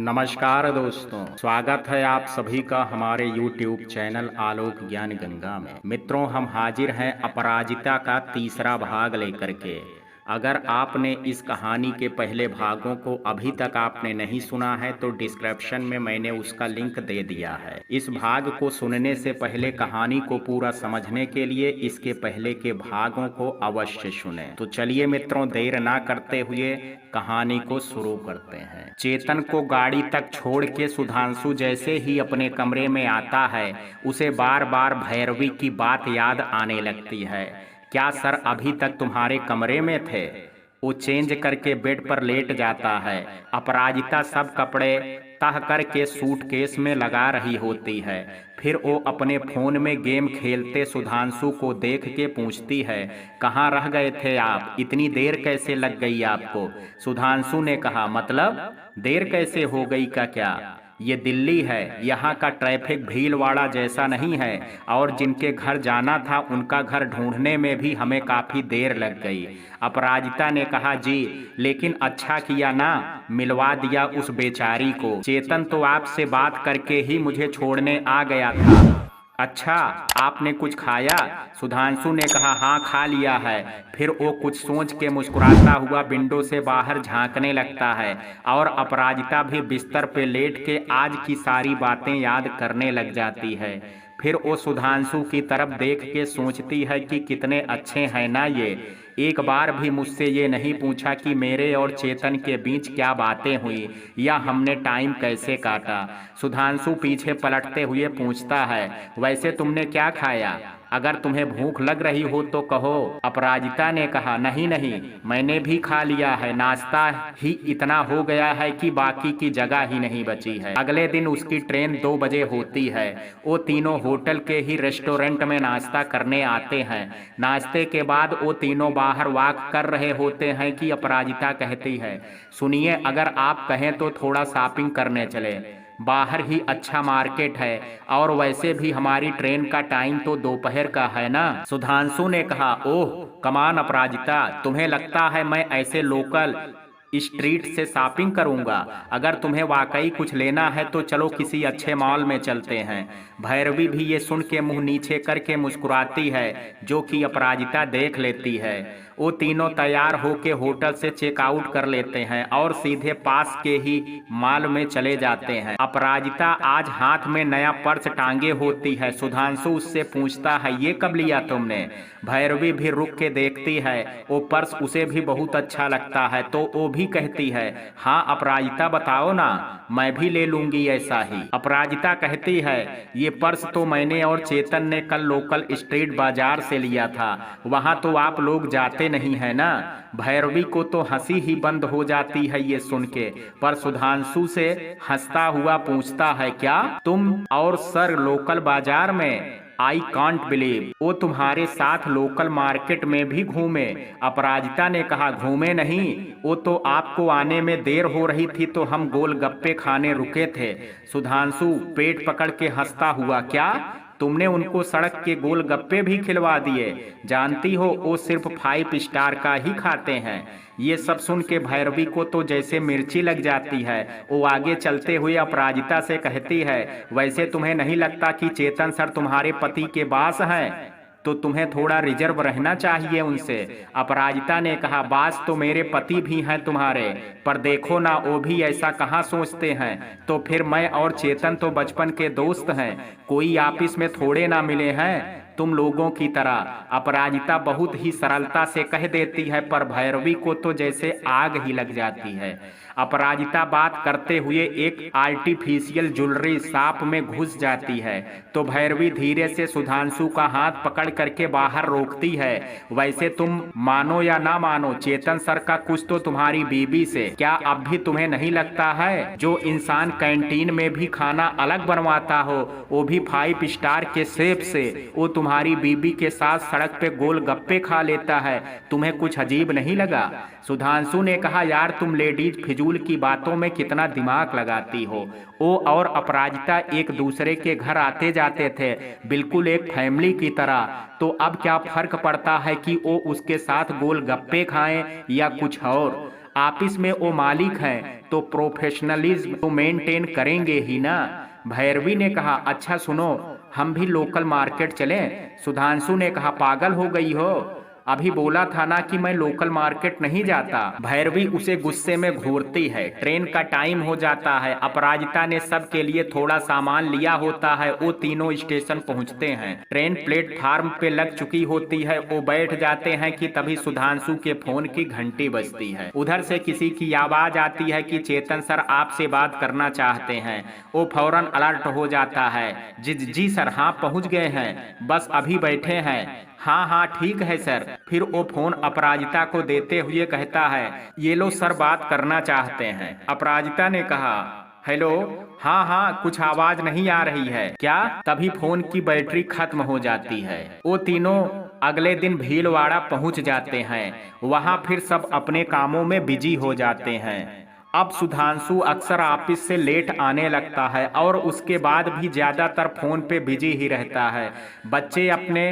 नमस्कार दोस्तों, स्वागत है आप सभी का हमारे YouTube चैनल आलोक ज्ञान गंगा में। मित्रों, हम हाजिर हैं अपराजिता का तीसरा भाग लेकर के। अगर आपने इस कहानी के पहले भागों को अभी तक आपने नहीं सुना है तो डिस्क्रिप्शन में मैंने उसका लिंक दे दिया है। इस भाग को सुनने से पहले कहानी को पूरा समझने के लिए इसके पहले के भागों को अवश्य सुनें। तो चलिए मित्रों, देर ना करते हुए कहानी को शुरू करते हैं। चेतन को गाड़ी तक छोड़ के सुधांशु जैसे ही अपने कमरे में आता है, उसे बार बार भैरवी की बात याद आने लगती है। क्या सर अभी तक तुम्हारे कमरे में थे? वो चेंज करके बेड पर लेट जाता है। अपराजिता सब कपड़े तह करके सूटकेस में लगा रही होती है। फिर वो अपने फोन में गेम खेलते सुधांशु को देख के पूछती है, कहाँ रह गए थे आप? इतनी देर कैसे लग गई आपको? सुधांशु ने कहा, मतलब देर कैसे हो गई का क्या? ये दिल्ली है, यहाँ का ट्रैफिक भीलवाड़ा जैसा नहीं है, और जिनके घर जाना था उनका घर ढूंढने में भी हमें काफ़ी देर लग गई। अपराजिता ने कहा, जी लेकिन अच्छा किया ना, मिलवा दिया उस बेचारी को। चेतन तो आपसे बात करके ही मुझे छोड़ने आ गया था। अच्छा, आपने कुछ खाया? सुधांशु ने कहा, हाँ खा लिया है। फिर वो कुछ सोच के मुस्कुराता हुआ विंडो से बाहर झांकने लगता है और अपराजिता भी बिस्तर पे लेट के आज की सारी बातें याद करने लग जाती है। फिर वो सुधांशु की तरफ देख के सोचती है कि कितने अच्छे हैं ना ये। एक बार भी मुझसे ये नहीं पूछा कि मेरे और चेतन के बीच क्या बातें हुई या हमने टाइम कैसे काटा। सुधांशु पीछे पलटते हुए पूछता है, वैसे तुमने क्या खाया? अगर तुम्हें भूख लग रही हो तो कहो। अपराजिता ने कहा, नहीं नहीं, मैंने भी खा लिया है। नाश्ता ही इतना हो गया है कि बाकी की जगह ही नहीं बची है। अगले दिन उसकी ट्रेन 2 बजे होती है। वो तीनों होटल के ही रेस्टोरेंट में नाश्ता करने आते हैं। नाश्ते के बाद वो तीनों बाहर वॉक कर रहे होते हैं कि अपराजिता कहती है, सुनिए, अगर आप कहें तो थोड़ा शॉपिंग करने चले। बाहर ही अच्छा मार्केट है, और वैसे भी हमारी ट्रेन का टाइम तो दोपहर का है ना। सुधांशु ने कहा, ओह कमान अपराजिता, तुम्हें लगता है मैं ऐसे लोकल स्ट्रीट से शॉपिंग करूंगा? अगर तुम्हें वाकई कुछ लेना है तो चलो किसी अच्छे मॉल में चलते हैं। भैरवी भी ये सुन के मुंह नीचे करके मुस्कुराती है, जो कि अपराजिता देख लेती है। वो तीनों तैयार होके होटल से चेकआउट कर लेते हैं और सीधे पास के ही मॉल में चले जाते हैं। अपराजिता आज हाथ में नया पर्स टांगे होती है। सुधांशु उससे पूछता है, ये कब लिया तुमने? भैरवी भी रुक के देखती है। वो पर्स उसे भी बहुत अच्छा लगता है तो वो भी कहती है, हाँ अपराजिता बताओ ना, मैं भी ले लूंगी ऐसा ही। अपराजिता कहती है, ये पर्स तो मैंने और चेतन ने कल लोकल स्ट्रीट बाजार से लिया था, वहां तो आप लोग जाते नहीं है ना। भैरवी को तो हंसी ही बंद हो जाती है ये सुन के, पर सुधांशु से हंसता हुआ पूछता है, क्या तुम और सर लोकल बाजार में? आई कांट बिलीव, वो तुम्हारे साथ लोकल मार्केट में भी घूमे? अपराजिता ने कहा, घूमे नहीं, वो तो आपको आने में देर हो रही थी तो हम गोलगप्पे खाने रुके थे। सुधांशु पेट पकड़ के हंसता हुआ, क्या तुमने उनको सड़क के गोलगप्पे भी खिलवा दिए? जानती हो वो सिर्फ 5 स्टार का ही खाते हैं। ये सब सुन के भैरवी को तो जैसे मिर्ची लग जाती है। वो आगे चलते हुए अपराजिता से कहती है, वैसे तुम्हें नहीं लगता कि चेतन सर तुम्हारे पति के बास हैं? तो तुम्हें थोड़ा रिजर्व रहना चाहिए उनसे। अपराजिता ने कहा, बास तो मेरे पति भी हैं तुम्हारे, पर देखो ना, वो भी ऐसा कहाँ सोचते हैं। तो फिर मैं और चेतन तो बचपन के दोस्त हैं, कोई आपस में थोड़े ना मिले हैं तुम लोगों की तरह। अपराजिता बहुत ही सरलता से कह देती है, पर भैरवी को तो जैसे आग ही लग जाती है। अपराजिता बात करते हुए एक आर्टिफिशियल ज्वेलरी शॉप में घुस जाती है तो भैरवी धीरे से सुधांशु का हाथ पकड़ करके बाहर रोकती है, वैसे तुम मानो या ना मानो, चेतन सर का कुछ तो तुम्हारी बीबी से। क्या अब भी तुम्हें नहीं लगता है जो इंसान कैंटीन में भी खाना अलग बनवाता हो, वो भी 5 स्टार के शेफ से, वो तुम्हारी बीबी के साथ सड़क पे गोलगप्पे खा लेता है? तुम्हें कुछ अजीब नहीं लगा? सुधांशु ने कहा, यार तुम लेडीज फिजूल की बातों में कितना दिमाग लगाती हो। वो और अपराजिता एक दूसरे के घर आते जाते थे, बिल्कुल एक फैमिली की तरह। तो अब क्या फर्क पड़ता है कि वो उसके साथ गोलगप्पे खाएं या कुछ और? ऑफिस में वो मालिक हैं तो प्रोफेशनलिज्म तो मेंटेन करेंगे ही ना। भैरवी ने कहा, अच्छा सुनो, हम भी लोकल मार्केट चलें। सुधांशु ने कहा, पागल हो गई हो, अभी बोला था ना कि मैं लोकल मार्केट नहीं जाता। भैरवी उसे गुस्से में घूरती है। ट्रेन का टाइम हो जाता है। अपराजिता ने सबके लिए थोड़ा सामान लिया होता है। वो तीनों स्टेशन पहुंचते हैं। ट्रेन प्लेटफार्म पे लग चुकी होती है। वो बैठ जाते हैं कि तभी सुधांशु के फोन की घंटी बजती है। उधर से किसी की आवाज आती है कि चेतन सर आपसे बात करना चाहते हैं। वो फौरन अलर्ट हो जाता है। जी सर, हाँ पहुंच गए हैं, बस अभी बैठे हैं। हाँ हाँ ठीक है सर। फिर वो फोन अपराजिता को देते हुए कहता है, ये लो सर बात करना चाहते हैं। अपराजिता ने कहा, हेलो, हाँ हाँ कुछ आवाज नहीं आ रही है क्या? तभी फोन की बैटरी खत्म हो जाती है। वो तीनों अगले दिन भीलवाड़ा पहुंच जाते हैं। वहां फिर सब अपने कामों में बिजी हो जाते हैं। अब सुधांशु अक्सर ऑफिस से लेट आने लगता है और उसके बाद भी ज्यादातर फोन पे बिजी ही रहता है। बच्चे अपने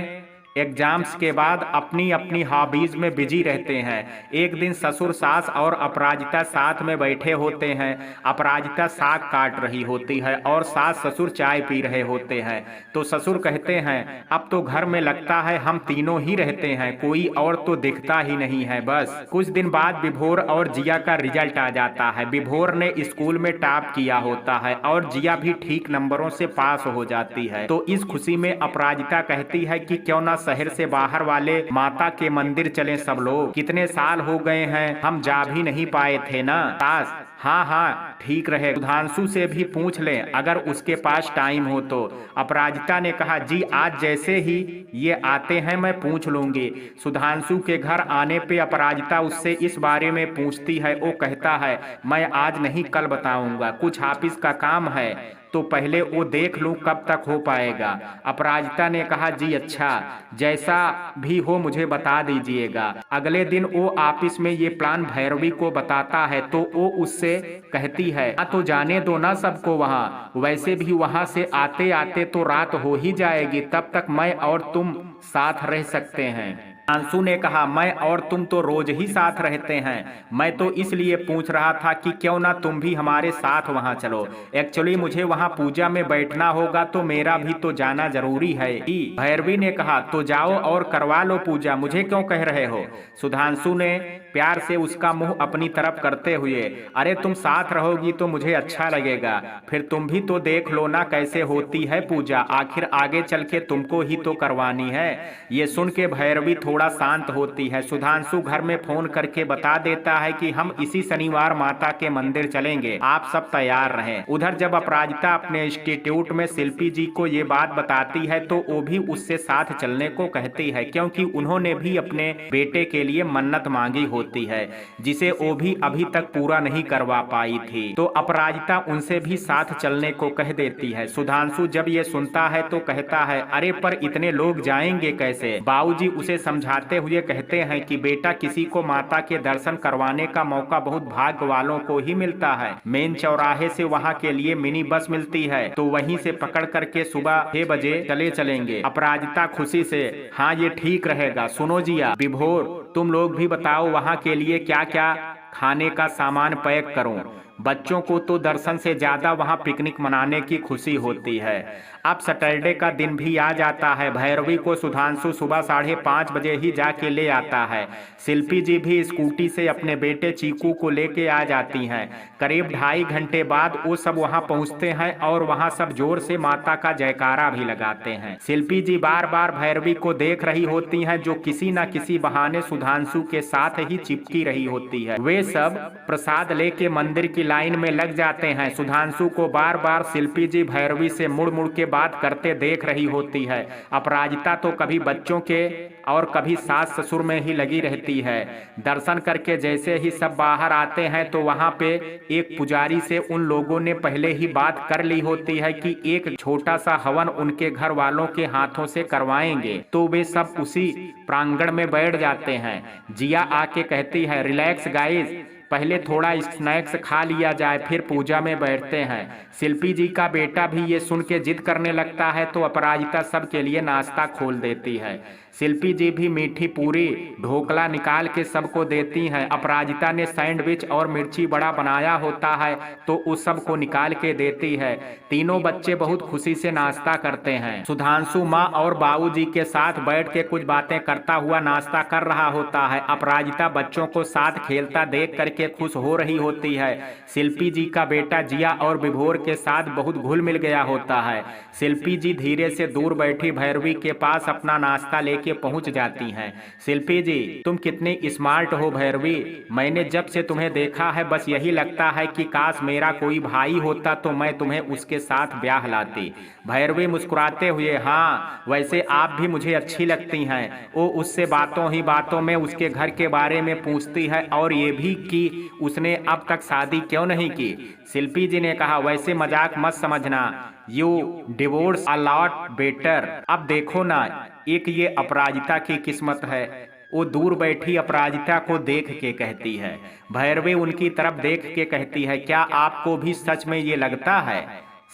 एग्जाम्स के बाद अपनी अपनी हॉबीज में बिजी रहते हैं। एक दिन ससुर सास और अपराजिता साथ में बैठे होते हैं। अपराजिता साग काट रही होती है और सास ससुर चाय पी रहे होते हैं। तो ससुर कहते हैं, अब तो घर में लगता है हम तीनों ही रहते हैं, कोई और तो दिखता ही नहीं है। बस कुछ दिन बाद विभोर और जिया का रिजल्ट आ जाता है। विभोर ने स्कूल में टॉप किया होता है और जिया भी ठीक नंबरों से पास हो जाती है। तो इस खुशी में अपराजिता कहती है कि क्यों ना शहर से बाहर वाले माता के मंदिर चलें सब लोग, कितने साल हो गए हैं हम जा भी नहीं पाए थे ना। सास, हाँ हाँ ठीक रहे, सुधांशु से भी पूछ लें अगर उसके पास टाइम हो तो। अपराजिता ने कहा, जी आज जैसे ही ये आते हैं मैं पूछ लूंगी। सुधांशु के घर आने पे अपराजिता उससे इस बारे में पूछती है। वो कहता है, मैं आज नहीं कल बताऊंगा, कुछ ऑफिस का काम है तो पहले वो देख लूं कब तक हो पाएगा। अपराजिता ने कहा, जी अच्छा, जैसा भी हो मुझे बता दीजिएगा। अगले दिन वो ऑफिस में ये प्लान भैरवी को बताता है तो वो उससे कहती है, तो जाने दो ना सबको वहाँ, वैसे भी वहाँ से आते आते तो रात हो ही जाएगी, तब तक मैं और तुम साथ रह सकते हैं। अंशु ने कहा, मैं और तुम तो रोज ही साथ रहते हैं, मैं तो इसलिए पूछ रहा था कि क्यों ना तुम भी हमारे साथ वहां चलो। एक्चुअली मुझे वहां पूजा में बैठना होगा तो मेरा भी तो जाना जरूरी है। भैरवी ने कहा, तो जाओ और करवा लो पूजा, मुझे क्यों कह रहे हो? सुधांशु ने प्यार से उसका मुंह अपनी तरफ करते हुए, अरे तुम साथ रहोगी तो मुझे अच्छा लगेगा, फिर तुम भी तो देख लो ना कैसे होती है पूजा, आखिर आगे चल के तुमको ही तो करवानी है। ये सुन के भैरवी थोड़ा शांत होती है। सुधांशु घर में फोन करके बता देता है कि हम इसी शनिवार माता के मंदिर चलेंगे, आप सब तैयार रहें। उधर जब अपराजिता अपने इंस्टीट्यूट में शिल्पी जी को ये बात बताती है तो वो भी उससे साथ चलने को कहती है, क्योंकि उन्होंने भी अपने बेटे के लिए मन्नत मांगी होती है जिसे वो भी अभी तक पूरा नहीं करवा पाई थी। तो अपराजिता उनसे भी साथ चलने को कह देती है। सुधांशु जब ये सुनता है तो कहता है, अरे पर इतने लोग जाएंगे कैसे? बाबूजी उसे समझाते हुए कहते हैं कि बेटा, किसी को माता के दर्शन करवाने का मौका बहुत भाग्य वालों को ही मिलता है। मेन चौराहे से वहाँ के लिए मिनी बस मिलती है तो वहीं से पकड़ करके सुबह 6 बजे चलेंगे। अपराजिता खुशी से, हाँ ये ठीक रहेगा। सुनो जिया, विभोर, तुम लोग भी बताओ वहाँ के लिए क्या क्या खाने का सामान पैक करूं। बच्चों को तो दर्शन से ज्यादा वहाँ पिकनिक मनाने की खुशी होती है। अब सैटरडे का दिन भी आ जाता है। भैरवी को सुधांशु सुबह 5:30 बजे ही जाके ले आता है। शिल्पी जी भी स्कूटी से अपने बेटे चीकू को लेके आ जाती हैं। करीब 2.5 घंटे बाद वो सब वहाँ पहुँचते हैं और वहाँ सब जोर से माता का जयकारा भी लगाते हैं। शिल्पी जी बार बार भैरवी को देख रही होती हैं जो किसी न किसी बहाने सुधांशु के साथ ही चिपकी रही होती है। वे सब प्रसाद लेके मंदिर की लाइन में लग जाते हैं। सुधांशु को बार बार शिल्पी जी भैरवी से मुड़ मुड़ के बात करते देख रही होती है। अपराजिता तो कभी बच्चों के और कभी सास ससुर में ही लगी रहती है। दर्शन करके जैसे ही सब बाहर आते हैं तो वहां पे एक पुजारी से उन लोगों ने पहले ही बात कर ली होती है कि एक छोटा सा हवन उनके घर वालों के हाथों से करवाएंगे। तो वे सब उसी प्रांगण में बैठ जाते हैं। जिया आके कहती है, रिलैक्स गाइस, पहले थोड़ा स्नैक्स खा लिया जाए फिर पूजा में बैठते हैं। शिल्पी जी का बेटा भी ये सुन के जिद करने लगता है तो अपराजिता सबके लिए नाश्ता खोल देती है। शिल्पी जी भी मीठी पूरी ढोकला निकाल के सबको देती हैं। अपराजिता ने सैंडविच और मिर्ची बड़ा बनाया होता है तो उस सबको निकाल के देती है। तीनों बच्चे बहुत खुशी से नाश्ता करते हैं। सुधांशु माँ और बाबूजी के साथ बैठ के कुछ बातें करता हुआ नाश्ता कर रहा होता है। अपराजिता बच्चों को साथ खेलता देख करके खुश हो रही होती है। शिल्पी जी का बेटा जिया और विभोर के साथ बहुत घुल मिल गया होता है। शिल्पी जी धीरे से दूर बैठी भैरवी के पास अपना नाश्ता लेके पहुंच जाती हैं। शिल्पी जी, तुम कितनी स्मार्ट हो भैरवी, मैंने जब से तुम्हें देखा है बस यही लगता है कि काश मेरा कोई भाई होता तो मैं तुम्हें उसके साथ ब्याह लाती। भैरवी मुस्कुराते हुए, हाँ वैसे आप भी मुझे अच्छी लगती हैं। वो उससे बातों ही बातों में उसके घर के बारे में पूछती है और ये भी कि उसने अब तक शादी क्यों नहीं की। शिल्पी जी ने कहा, वैसे मजाक मत समझना, you divorce a lot better. अब देखो ना, एक ये अपराजिता की किस्मत है। वो दूर बैठी अपराजिता को देख के कहती है। भैरवी उनकी तरफ देख के कहती है, क्या आपको भी सच में ये लगता है?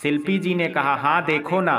शिल्पी जी ने कहा, हाँ देखो ना,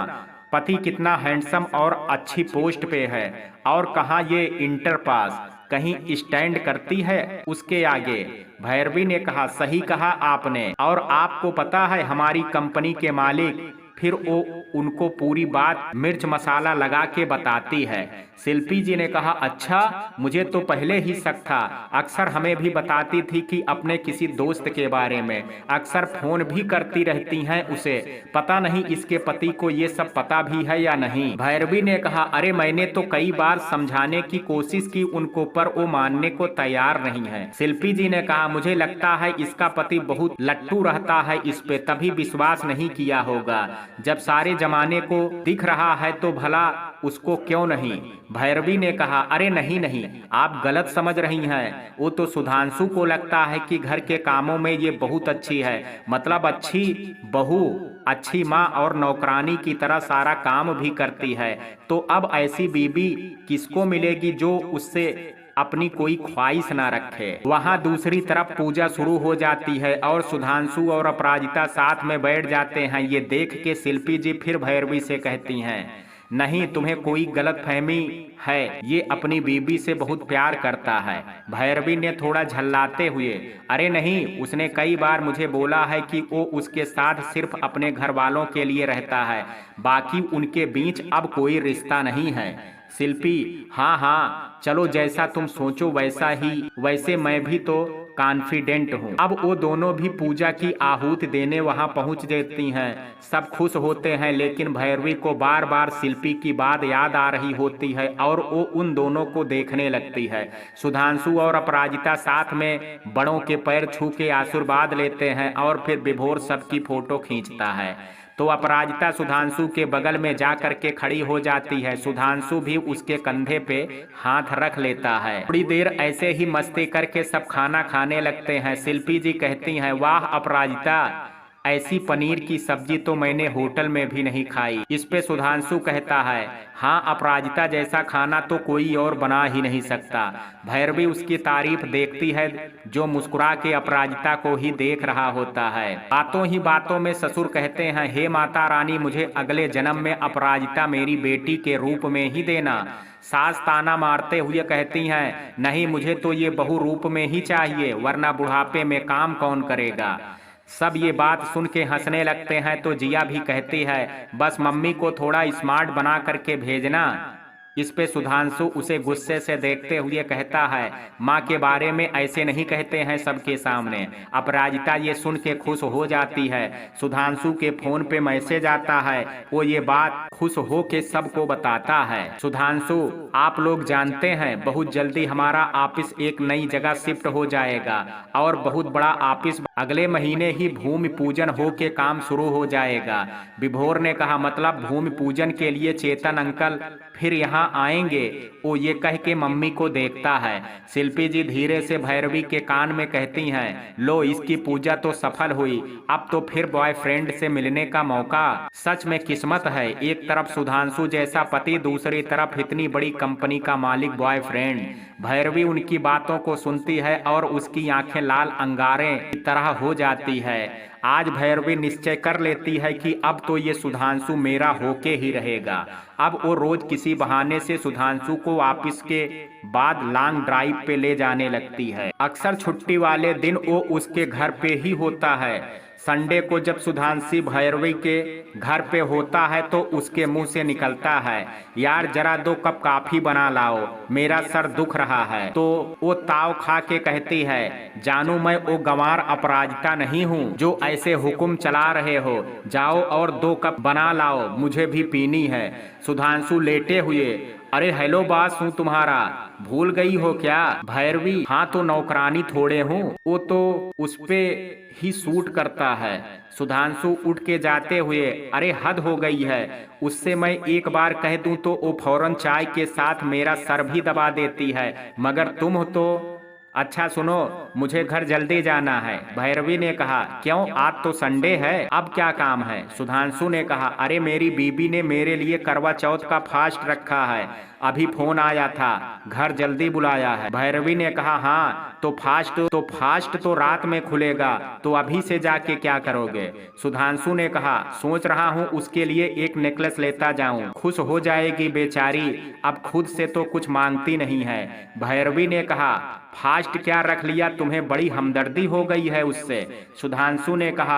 पति कितना हैंडसम और अच्छी पोस्ट पे है, और कहाँ ये इंटर पास, कहीं स्टैंड करती है उसके आगे। भैरवी ने कहा, सही कहा आपने, और आपको पता है हमारी कंपनी के मालिक, फिर वो उनको पूरी बात मिर्च मसाला लगा के बताती है। शिल्पी जी ने कहा, अच्छा मुझे तो पहले ही शक था, अक्सर हमें भी बताती थी कि अपने किसी दोस्त के बारे में, अक्सर फोन भी करती रहती हैं उसे, पता नहीं इसके पति को ये सब पता भी है या नहीं। भैरवी ने कहा, अरे मैंने तो कई बार समझाने की कोशिश की उनको, पर वो मानने को तैयार नहीं है। शिल्पी जी ने कहा, मुझे लगता है इसका पति बहुत लट्टू रहता है इस पे, तभी विश्वास नहीं किया होगा। जब सारे जमाने को दिख रहा है तो भला उसको क्यों नहीं। भैरवी ने कहा, अरे नहीं नहीं, आप गलत समझ रही हैं, वो तो सुधांशु को लगता है कि घर के कामों में ये बहुत अच्छी है, मतलब अच्छी बहू, अच्छी माँ और नौकरानी की तरह सारा काम भी करती है। तो अब ऐसी बीबी किसको मिलेगी जो उससे अपनी कोई ख्वाहिश ना रखे। वहाँ दूसरी तरफ पूजा शुरू हो जाती है और सुधांशु और अपराजिता साथ में बैठ जाते हैं। ये देख के शिल्पी जी फिर भैरवी से कहती हैं, नहीं तुम्हें कोई गलतफहमी है, ये अपनी बीबी से बहुत प्यार करता है। भैरवी ने थोड़ा झल्लाते हुए, अरे नहीं, उसने कई बार मुझे बोला है कि वो उसके साथ सिर्फ अपने घर वालों के लिए रहता है, बाकी उनके बीच अब कोई रिश्ता नहीं है। शिल्पी, हाँ हाँ चलो जैसा तुम सोचो वैसा ही, वैसे मैं भी तो कॉन्फिडेंट हूँ। अब वो दोनों भी पूजा की आहुति देने वहाँ पहुँच जाती हैं। सब खुश होते हैं, लेकिन भैरवी को बार बार शिल्पी की बात याद आ रही होती है और वो उन दोनों को देखने लगती है। सुधांशु और अपराजिता साथ में बड़ों के पैर छू के आशीर्वाद लेते हैं और फिर विभोर सबकी फोटो खींचता है। तो अपराजिता सुधांशु के बगल में जा करके खड़ी हो जाती है। सुधांशु भी उसके कंधे पे हाथ रख लेता है। थोड़ी देर ऐसे ही मस्ती करके सब खाना खाने लगते हैं। शिल्पी जी कहती हैं, वाह अपराजिता, ऐसी पनीर की सब्जी तो मैंने होटल में भी नहीं खाई। इस पे सुधांशु कहता है, हाँ अपराजिता जैसा खाना तो कोई और बना ही नहीं सकता। भैरवी उसकी तारीफ देखती है जो मुस्कुरा के अपराजिता को ही देख रहा होता है। बातों ही बातों में ससुर कहते हैं, हे माता रानी, मुझे अगले जन्म में अपराजिता मेरी बेटी के रूप में ही देना। सास ताना मारते हुए कहती हैं, नहीं मुझे तो ये बहू रूप में ही चाहिए, वरना बुढ़ापे में काम कौन करेगा। सब ये बात सुन के हंसने लगते हैं। तो जिया भी कहती है, बस मम्मी को थोड़ा स्मार्ट बना करके भेजना। इस पे सुधांशु उसे गुस्से से देखते हुए कहता है, माँ के बारे में ऐसे नहीं कहते हैं सबके सामने। अपराजिता ये सुन के खुश हो जाती है। सुधांशु के फोन पे मैसेज आता है, वो ये बात खुश हो के सबको बताता है। सुधांशु, आप लोग जानते हैं बहुत जल्दी हमारा ऑफिस एक नई जगह शिफ्ट हो जाएगा और बहुत बड़ा ऑफिस अगले महीने ही भूमि पूजन हो के काम शुरू हो जाएगा। विभोर ने कहा, मतलब भूमि पूजन के लिए चेतन अंकल फिर यहाँ आएंगे? वो ये कह के मम्मी को देखता है। शिल्पी जी धीरे से भैरवी के कान में कहती हैं, लो इसकी पूजा तो सफल हुई, अब तो फिर बॉयफ्रेंड से मिलने का मौका। सच में किस्मत है, एक तरफ सुधांशु जैसा पति, दूसरी तरफ इतनी बड़ी कंपनी का मालिक बॉयफ्रेंड। भैरवी उनकी बातों को सुनती है और उसकी आंखें लाल अंगारे की तरह हो जाती है। आज भैरवी निश्चय कर लेती है कि अब तो ये सुधांशु मेरा होके ही रहेगा। अब वो रोज किसी बहाने से सुधांशु को ऑफिस के बाद लॉन्ग ड्राइव पे ले जाने लगती है। अक्सर छुट्टी वाले दिन वो उसके घर पे ही होता है। संडे को जब सुधांशी भैरवी के घर पे होता है तो उसके मुंह से निकलता है, यार जरा 2 कप कॉफी बना लाओ, मेरा सर दुख रहा है। तो वो ताव खा के कहती है, जानू मैं वो गंवार अपराजिता नहीं हूँ जो ऐसे हुक्म चला रहे हो, जाओ और 2 कप बना लाओ, मुझे भी पीनी है। सुधांशु लेटे हुए, अरे हेलो बॉस हूँ तुम्हारा, भूल गई हो क्या? भैरवी, हाँ तो नौकरानी थोड़े हूँ, वो तो उस पे ही सूट करता है। सुधांशु उठ के जाते हुए, अरे हद हो गई है, उससे मैं एक बार कह दूं तो वो फौरन चाय के साथ मेरा सर भी दबा देती है, मगर तुम हो तो। अच्छा सुनो, मुझे घर जल्दी जाना है। भैरवी ने कहा, क्यों, आज तो संडे है, अब क्या काम है? सुधांशु ने कहा, अरे मेरी बीबी ने मेरे लिए करवा चौथ का फास्ट रखा है, अभी फोन आया था, घर जल्दी बुलाया है। भैरवी ने कहा, हाँ तो फास्ट तो रात में खुलेगा, तो अभी से जाके क्या करोगे? सुधांशु ने कहा, सोच रहा हूँ उसके लिए एक नेकलेस लेता जाऊं, खुश हो जाएगी बेचारी, अब खुद से तो कुछ मांगती नहीं है। भैरवी ने कहा, फास्ट क्या रख लिया, तुम्हें बड़ी हमदर्दी हो गई है उससे। सुधांशु ने कहा,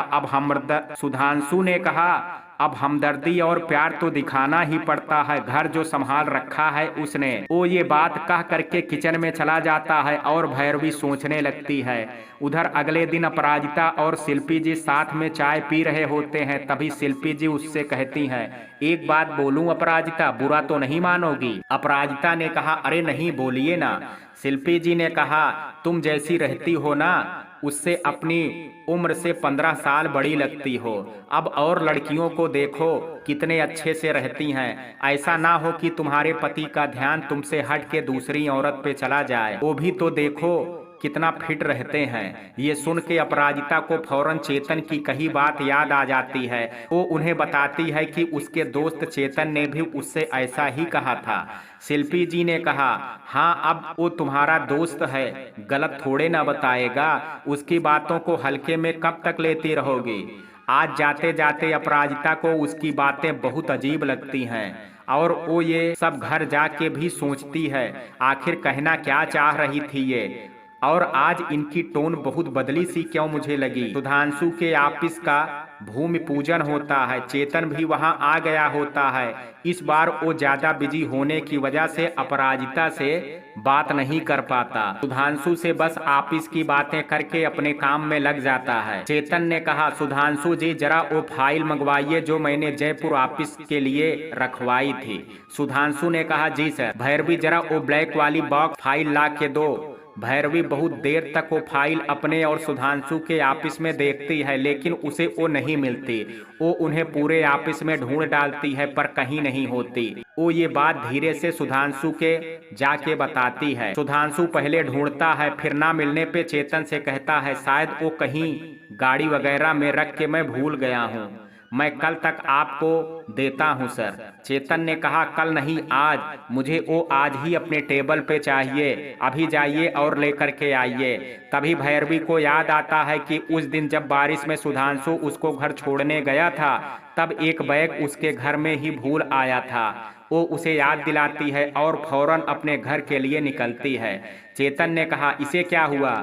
अब हमदर्दी और प्यार तो दिखाना ही पड़ता है, घर जो संभाल रखा है उसने। वो ये बात कह करके किचन में चला जाता है और भैरवी सोचने लगती है। उधर अगले दिन अपराजिता और शिल्पी जी साथ में चाय पी रहे होते हैं। तभी शिल्पी जी उससे कहती हैं, एक बात बोलूं अपराजिता, बुरा तो नहीं मानोगी? अपराजिता ने कहा, अरे नहीं, बोलिए ना। शिल्पी जी ने कहा, तुम जैसी रहती हो ना, उससे अपनी उम्र से 15 साल बड़ी लगती हो। अब और लड़कियों को देखो कितने अच्छे से रहती हैं, ऐसा ना हो कि तुम्हारे पति का ध्यान तुमसे हट के दूसरी औरत पे चला जाए। वो भी तो देखो कितना फिट रहते हैं। ये सुन के अपराजिता को फौरन चेतन की कही बात याद आ जाती है। वो उन्हें बताती है कि उसके दोस्त चेतन ने भी उससे ऐसा ही कहा था। शिल्पी जी ने कहा, हाँ अब वो तुम्हारा दोस्त है, गलत थोड़े ना बताएगा, उसकी बातों को हल्के में कब तक लेती रहोगी? आज जाते जाते अपराजिता को उसकी बातें बहुत अजीब लगती हैं और वो ये सब घर जाके भी सोचती है, आखिर कहना क्या चाह रही थी ये, और आज इनकी टोन बहुत बदली सी क्यों मुझे लगी। सुधांशु के ऑफिस का भूमि पूजन होता है, चेतन भी वहां आ गया होता है। इस बार वो ज्यादा बिजी होने की वजह से अपराजिता से बात नहीं कर पाता। सुधांशु से बस ऑफिस की बातें करके अपने काम में लग जाता है। चेतन ने कहा, सुधांशु जी जरा वो फाइल मंगवाइए जो मैंने जयपुर ऑफिस के लिए रखवाई थी। सुधांशु ने कहा, जी सर। भैरवी, जरा वो ब्लैक वाली बॉक्स फाइल ला के दो। भैरवी बहुत देर तक वो फाइल अपने और सुधांशु के ऑफिस में देखती है, लेकिन उसे वो नहीं मिलती। वो उन्हें पूरे ऑफिस में ढूंढ डालती है पर कहीं नहीं होती। वो ये बात धीरे से सुधांशु के जाके बताती है। सुधांशु पहले ढूंढता है, फिर ना मिलने पे चेतन से कहता है, शायद वो कहीं गाड़ी वगैरह में रख के मैं भूल गया हूँ, मैं कल तक आपको देता हूं सर। चेतन ने कहा, कल नहीं आज, मुझे वो आज ही अपने टेबल पे चाहिए, अभी जाइए और लेकर के आइए। तभी भैरवी को याद आता है कि उस दिन जब बारिश में सुधांशु उसको घर छोड़ने गया था, तब एक बैग उसके घर में ही भूल आया था। वो उसे याद दिलाती है और फौरन अपने घर के लिए निकलती है। चेतन ने कहा, इसे क्या हुआ,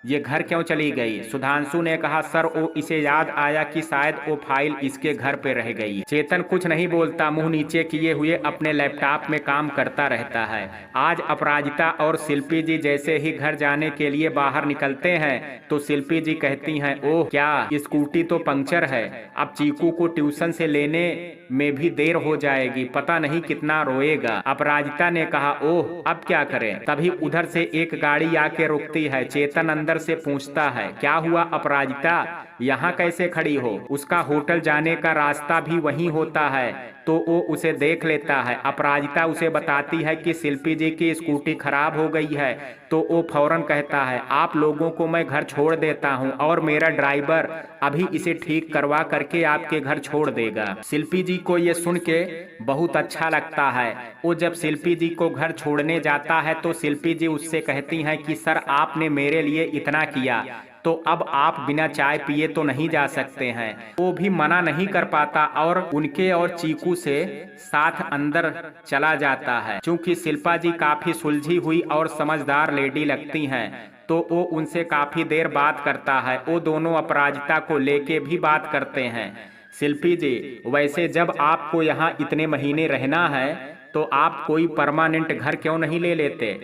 ये घर क्यों चली गई? सुधांशु ने कहा, सर वो इसे याद आया कि शायद वो फाइल इसके घर पे रह गई। चेतन कुछ नहीं बोलता, मुंह नीचे किए हुए अपने लैपटॉप में काम करता रहता है। आज अपराजिता और शिल्पी जी जैसे ही घर जाने के लिए बाहर निकलते हैं तो शिल्पी जी कहती हैं, ओह क्या स्कूटी तो पंक्चर है, अब चीकू को ट्यूशन से लेने में भी देर हो जाएगी, पता नहीं कितना रोएगा। अपराजिता ने कहा, ओह अब क्या करें? तभी उधर से एक गाड़ी आके रुकती है। चेतन अंदर से पूछता है, क्या हुआ अपराजिता, यहाँ कैसे खड़ी हो? उसका होटल जाने का रास्ता भी वहीं होता है, तो वो उसे देख लेता है। अपराजिता उसे बताती है कि शिल्पी जी की स्कूटी खराब हो गई है, तो वो फौरन कहता है आप लोगों को मैं घर छोड़ देता हूँ और मेरा ड्राइवर अभी इसे ठीक करवा करके आपके घर छोड़ देगा। शिल्पी जी को ये सुन के बहुत अच्छा लगता है। वो जब शिल्पी जी को घर छोड़ने जाता है तो शिल्पी जी उससे कहती हैं कि सर आपने मेरे लिए इतना किया, तो अब आप बिना चाय पिए तो नहीं जा सकते हैं। वो भी मना नहीं कर पाता और उनके और चीकू से साथ अंदर चला जाता है। क्योंकि शिल्पा जी काफी सुलझी हुई और समझदार लेडी लगती हैं, तो वो उनसे काफी देर बात करता है। वो दोनों अपराजिता को लेके भी बात करते हैं। शिल्पी जी, वैसे जब आपको यहाँ इतने महीने रहना है तो आप कोई परमानेंट घर क्यों नहीं ले लेते?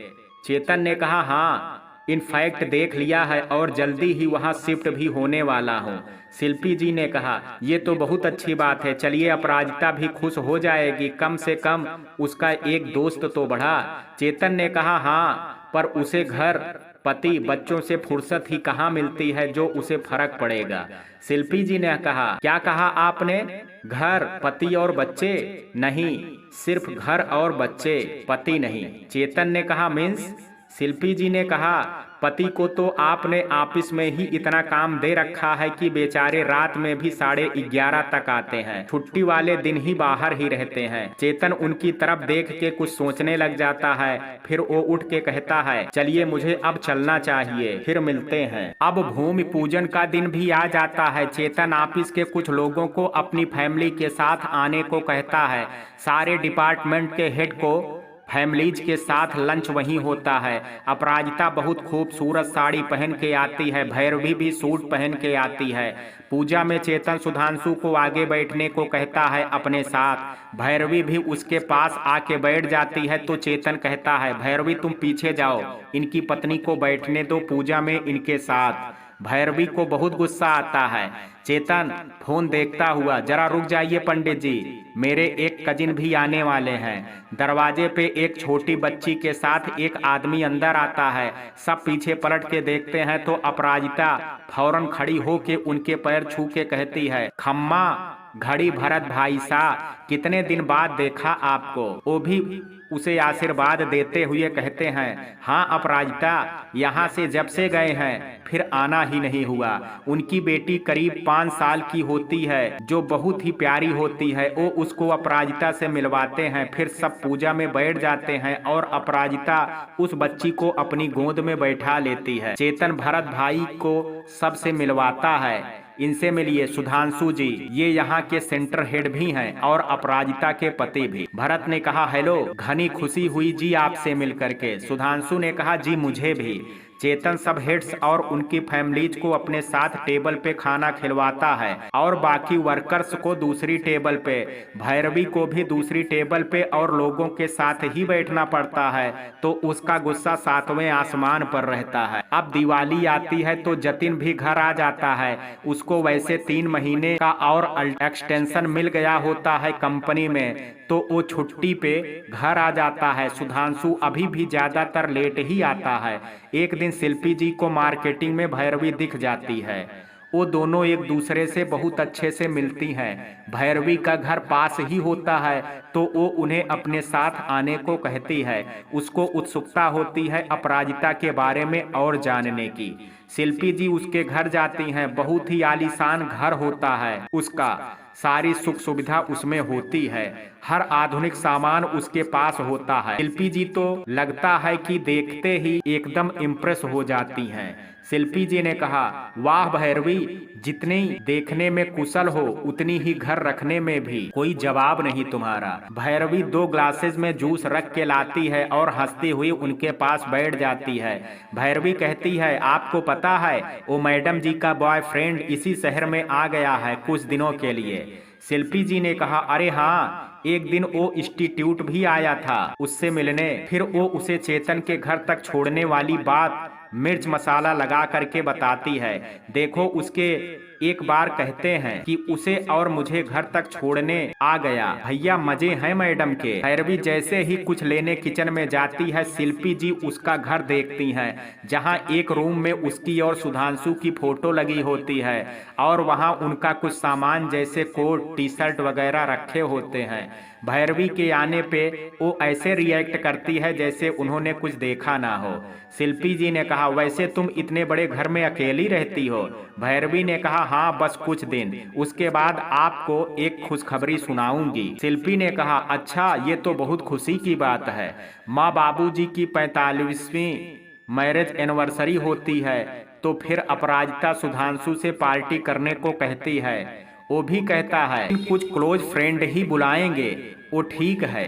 चेतन ने कहा हाँ, इनफैक्ट देख लिया है और जल्दी ही वहां शिफ्ट भी होने वाला हूँ। शिल्पी जी ने कहा ये तो बहुत अच्छी बात है, चलिए अपराजिता भी खुश हो जाएगी, कम से कम उसका एक दोस्त तो बढ़ा। चेतन ने कहा हाँ, पर उसे घर, पति, बच्चों से फुर्सत ही कहाँ मिलती है जो उसे फर्क पड़ेगा। शिल्पी जी ने कहा क्या कहा आपने? घर, पति और बच्चे? नहीं, सिर्फ घर और बच्चे, पति नहीं। चेतन ने कहा मीन्स? शिल्पी जी ने कहा पति को तो आपने ऑफिस में ही इतना काम दे रखा है कि बेचारे रात में भी 11:30 तक आते हैं, छुट्टी वाले दिन ही बाहर ही रहते हैं। चेतन उनकी तरफ देख के कुछ सोचने लग जाता है, फिर वो उठ के कहता है चलिए मुझे अब चलना चाहिए, फिर मिलते हैं। अब भूमि पूजन का दिन भी आ जाता है। चेतन ऑफिस के कुछ लोगों को अपनी फैमिली के साथ आने को कहता है। सारे डिपार्टमेंट के हेड को फैमिलीज के साथ लंच वहीं होता है। अपराजिता बहुत खूबसूरत साड़ी पहन के आती है, भैरवी भी सूट पहन के आती है। पूजा में चेतन सुधांशु को आगे बैठने को कहता है अपने साथ। भैरवी भी उसके पास आके बैठ जाती है, तो चेतन कहता है भैरवी तुम पीछे जाओ, इनकी पत्नी को बैठने दो पूजा में इनके साथ। भैरवी को बहुत गुस्सा आता है। चेतन फोन देखता हुआ जरा रुक जाइए पंडित जी, मेरे एक कजिन भी आने वाले हैं। दरवाजे पे एक छोटी बच्ची के साथ एक आदमी अंदर आता है। सब पीछे पलट के देखते हैं तो अपराजिता फौरन खड़ी होके उनके पैर छू के कहती है खम्मा घड़ी भरत भाई साहब, कितने दिन बाद देखा आपको। वो भी उसे आशीर्वाद देते हुए कहते हैं हाँ अपराजिता, यहाँ से जब से गए हैं फिर आना ही नहीं हुआ। उनकी बेटी करीब 5 साल की होती है जो बहुत ही प्यारी होती है। वो उसको अपराजिता से मिलवाते हैं, फिर सब पूजा में बैठ जाते हैं और अपराजिता उस बच्ची को अपनी गोद में बैठा लेती है। चेतन भरत भाई को सबसे मिलवाता है, इनसे मिलिए सुधांशु जी, ये यहाँ के सेंटर हेड भी हैं और अपराजिता के पति भी। भरत ने कहा हेलो, घनी खुशी हुई जी आपसे मिलकर के। सुधांशु ने कहा जी मुझे भी। चेतन सब हेड्स और उनकी फैमिलीज को अपने साथ टेबल पे खाना खिलवाता है और बाकी वर्कर्स को दूसरी टेबल पे, भैरवी को भी दूसरी टेबल पे और लोगों के साथ ही बैठना पड़ता है, तो उसका गुस्सा 7वें आसमान पर रहता है। अब दिवाली आती है तो जतिन भी घर आ जाता है। उसको वैसे 3 महीने का और एक्सटेंशन मिल गया होता है कंपनी में, तो वो छुट्टी पे घर आ जाता है। सुधांशु अभी भी ज्यादातर लेट ही आता है। एक दिन शिल्पी जी को मार्केटिंग में भैरवी दिख जाती है। वो दोनों एक दूसरे से बहुत अच्छे से मिलती हैं। भैरवी का घर पास ही होता है, तो वो उन्हें अपने साथ आने को कहती है। उसको उत्सुकता होती है अपराजिता के बारे में और जानने की। शिल्पी जी उसके घर जाती हैं। बहुत ही आलीशान घर होता है उसका, सारी सुख सुविधा उसमें होती है, हर आधुनिक सामान उसके पास होता है। शिल्पी जी तो लगता है कि देखते ही एकदम इम्प्रेस हो जाती हैं। शिल्पी जी ने कहा वाह भैरवी, जितनी देखने में कुशल हो उतनी ही घर रखने में भी कोई जवाब नहीं तुम्हारा। भैरवी 2 ग्लासेस में जूस रख के लाती है और हंसती हुई उनके पास बैठ जाती है। भैरवी कहती है आपको पता है वो मैडम जी का बॉयफ्रेंड इसी शहर में आ गया है कुछ दिनों के लिए। शिल्पी जी ने कहा अरे हाँ, एक दिन वो इंस्टीट्यूट भी आया था उससे मिलने। फिर वो उसे चेतन के घर तक छोड़ने वाली बात मिर्च मसाला लगा करके बताती है। देखो उसके एक बार कहते हैं कि उसे और मुझे घर तक छोड़ने आ गया। भैया मजे हैं मैडम के। भैरवी जैसे ही कुछ लेने किचन में जाती है, शिल्पी जी उसका घर देखती हैं, जहां एक रूम में उसकी और सुधांशु की फोटो लगी होती है और वहां उनका कुछ सामान जैसे कोट टी शर्ट वगैरह रखे होते हैं। भैरवी के आने पे वो ऐसे रिएक्ट करती है जैसे उन्होंने कुछ देखा ना हो। शिल्पी जी ने कहा, वैसे तुम इतने बड़े घर में अकेली रहती हो? भैरवी ने कहा, हाँ बस कुछ दिन, उसके बाद आपको एक खुशखबरी सुनाऊंगी। शिल्पी ने कहा, अच्छा ये तो बहुत खुशी की बात है। माँ बाबूजी की 45वीं मैरिज एनिवर्सरी होती है, तो फिर अपराजिता सुधांशु से पार्टी करने को कहती है। वो भी कहता है कुछ क्लोज फ्रेंड ही बुलाएंगे। वो ठीक है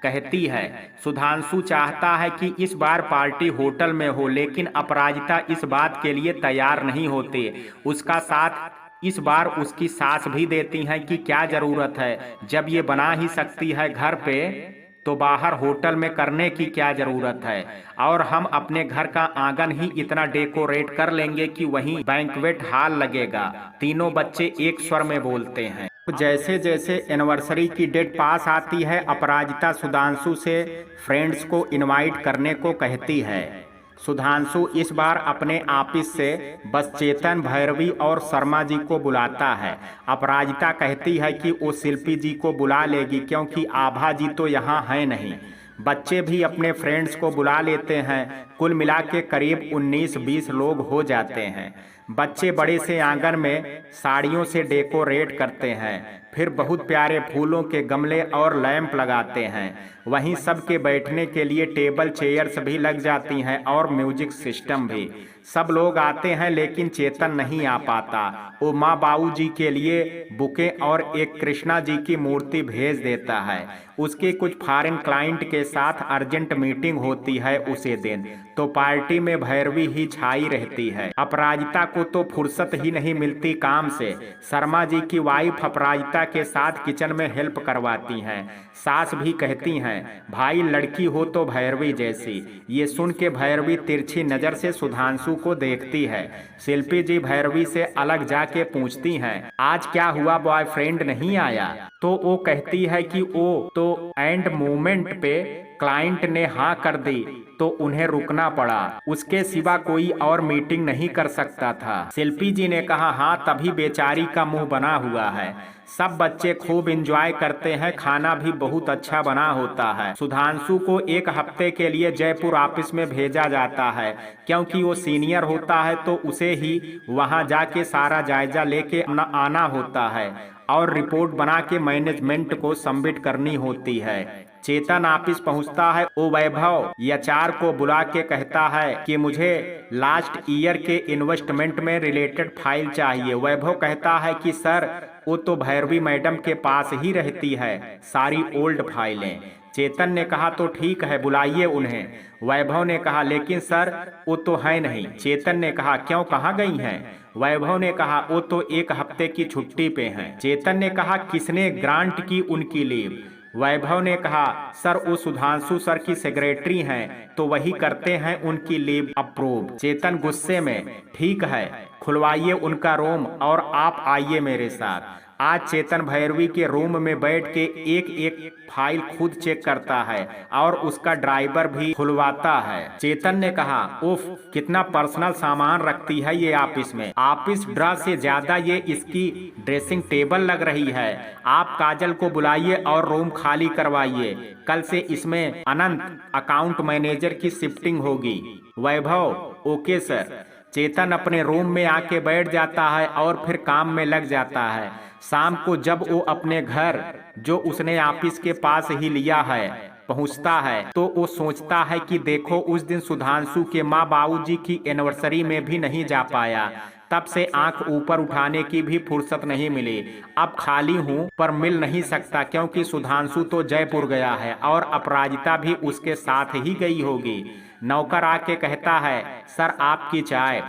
कहती है। सुधांशु चाहता है कि इस बार पार्टी होटल में हो, लेकिन अपराजिता इस बात के लिए तैयार नहीं होती। उसका साथ इस बार उसकी सास भी देती हैं कि क्या जरूरत है, जब ये बना ही सकती है घर पे तो बाहर होटल में करने की क्या जरूरत है। और हम अपने घर का आंगन ही इतना डेकोरेट कर लेंगे कि वहीं बैंक्वेट हॉल लगेगा। तीनों बच्चे एक स्वर में बोलते हैं। जैसे जैसे एनिवर्सरी की डेट पास आती है, अपराजिता सुधांशु से फ्रेंड्स को इनवाइट करने को कहती है। सुधांशु इस बार अपने ऑफिस से बस चेतन, भैरवी और शर्मा जी को बुलाता है। अपराजिता कहती है कि वो शिल्पी जी को बुला लेगी क्योंकि आभा जी तो यहाँ है नहीं। बच्चे भी अपने फ्रेंड्स को बुला लेते हैं। कुल मिला के करीब 19-20 लोग हो जाते हैं। बच्चे बड़े से आंगन में साड़ियों से डेकोरेट करते हैं, फिर बहुत प्यारे फूलों के गमले और लैंप लगाते हैं। वहीं सबके बैठने के लिए टेबल चेयर्स भी लग जाती हैं और म्यूजिक सिस्टम भी। सब लोग आते हैं लेकिन चेतन नहीं आ पाता। वो माँ बाबू जी के लिए बुके और एक कृष्णा जी की मूर्ति भेज देता है। उसके कुछ फॉरेन क्लाइंट के साथ अर्जेंट मीटिंग होती है उसी दिन, तो पार्टी में भैरवी ही छाई रहती है। अपराजिता को तो फुर्सत ही नहीं मिलती काम से। शर्मा जी की वाइफ अपराजिता के साथ किचन में हेल्प करवाती हैं। सास भी कहती हैं, भाई लड़की हो तो भैरवी जैसी। ये सुन के भैरवी तिरछी नजर से सुधांशु को देखती है। शिल्पी जी भैरवी से अलग जाके पूछती हैं, आज क्या हुआ, बॉयफ्रेंड नहीं आया? तो वो कहती है कि वो तो एंड मोमेंट पे क्लाइंट ने हाँ कर दी तो उन्हें रुकना पड़ा, उसके सिवा कोई और मीटिंग नहीं कर सकता था। शिल्पी जी ने कहा, हाँ तभी बेचारी का मुंह बना हुआ है। सब बच्चे खूब एंजॉय करते हैं, खाना भी बहुत अच्छा बना होता है। सुधांशु को एक हफ्ते के लिए जयपुर ऑफिस में भेजा जाता है क्योंकि वो सीनियर होता है, तो उसे ही वहां जाके सारा जायजा लेके आना होता है और रिपोर्ट बना के मैनेजमेंट को सबमिट करनी होती है। चेतन ऑफिस पहुंचता है। वो वैभव एचआर को बुला के कहता है कि मुझे लास्ट ईयर के इन्वेस्टमेंट में रिलेटेड फाइल चाहिए। वैभव कहता है कि सर वो तो भैरवी मैडम के पास ही रहती है सारी ओल्ड फाइलें। चेतन ने कहा, तो ठीक है बुलाइए उन्हें। वैभव ने कहा, लेकिन सर वो तो है नहीं। चेतन ने कहा, क्यों, कहाँ गई हैं? वैभव ने कहा, वो तो एक हफ्ते की छुट्टी पे हैं। चेतन ने कहा, किसने ग्रांट की उनकी लीव? वैभव ने कहा, सर वो सुधांशु सर की सेक्रेटरी हैं, तो वही करते हैं उनकी लीव अप्रूव। चेतन गुस्से में, ठीक है खुलवाइए उनका रूम और आप आइए मेरे साथ। आज चेतन भैरवी के रूम में बैठ के एक एक फाइल खुद चेक करता है और उसका ड्राइवर भी खुलवाता है। चेतन ने कहा, उफ कितना पर्सनल सामान रखती है ये ऑफिस में। ऑफिस ड्रा से ज्यादा ये इसकी ड्रेसिंग टेबल लग रही है। आप काजल को बुलाइए और रूम खाली करवाइए। कल से इसमें अनंत अकाउंट मैनेजर की शिफ्टिंग होगी। वैभव, ओके सर। चेतन अपने रूम में आके बैठ जाता है और फिर काम में लग जाता है। शाम को जब वो अपने घर, जो उसने ऑफिस के पास ही लिया है, पहुंचता है तो वो सोचता है कि देखो उस दिन सुधांशु के माँ बाबूजी की एनिवर्सरी में भी नहीं जा पाया, तब से आंख ऊपर उठाने की भी फुर्सत नहीं मिली। अब खाली हूँ पर मिल नहीं सकता क्योंकि सुधांशु तो जयपुर गया है और अपराजिता भी उसके साथ ही गई होगी। नौकर आके कहता है, सर आपकी चाय।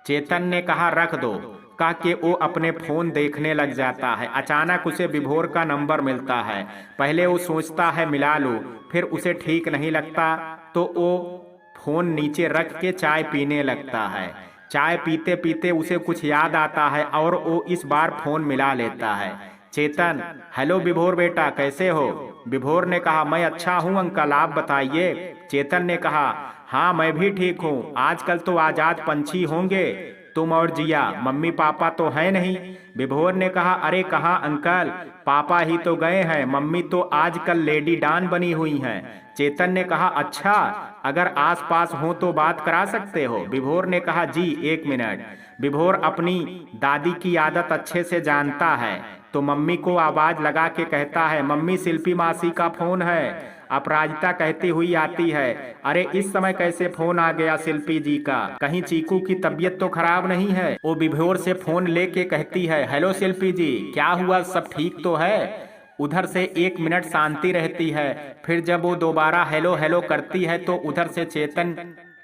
चेतन ने कहा, रख दो। कह के वो अपने फोन देखने लग जाता है। अचानक उसे विभोर का नंबर मिलता है। पहले वो सोचता है मिला लूं, फिर उसे ठीक नहीं लगता तो वो फोन नीचे रख के चाय पीने लगता है। चाय पीते पीते उसे कुछ याद आता है और वो इस बार फोन मिला लेता है। चेतन, हेलो विभोर बेटा, कैसे हो? विभोर ने कहा, मैं अच्छा हूँ अंकल, आप बताइए। चेतन ने कहा, हाँ मैं भी ठीक हूँ। आजकल तो आजाद पंछी होंगे तुम और जिया, मम्मी पापा तो है नहीं। विभोर ने कहा, अरे कहाँ अंकल, पापा ही तो गए हैं, मम्मी तो आजकल लेडी डॉन बनी हुई हैं। चेतन ने कहा, अच्छा, अगर आस पास हो तो बात करा सकते हो। विभोर ने कहा, जी एक मिनट। विभोर अपनी दादी की आदत अच्छे से जानता है, तो मम्मी को आवाज लगा के कहता है, मम्मी शिल्पी मासी का फोन है। अपराजिता कहती हुई आती है, अरे इस समय कैसे फोन आ गया शिल्पी जी का? कहीं चीकू की तबीयत तो खराब नहीं है? वो विभोर से फोन लेके कहती है, हेलो शिल्पी जी, क्या हुआ, सब ठीक तो है? उधर से 1 मिनट शांति रहती है, फिर जब वो दोबारा हेलो हेलो करती है तो उधर से चेतन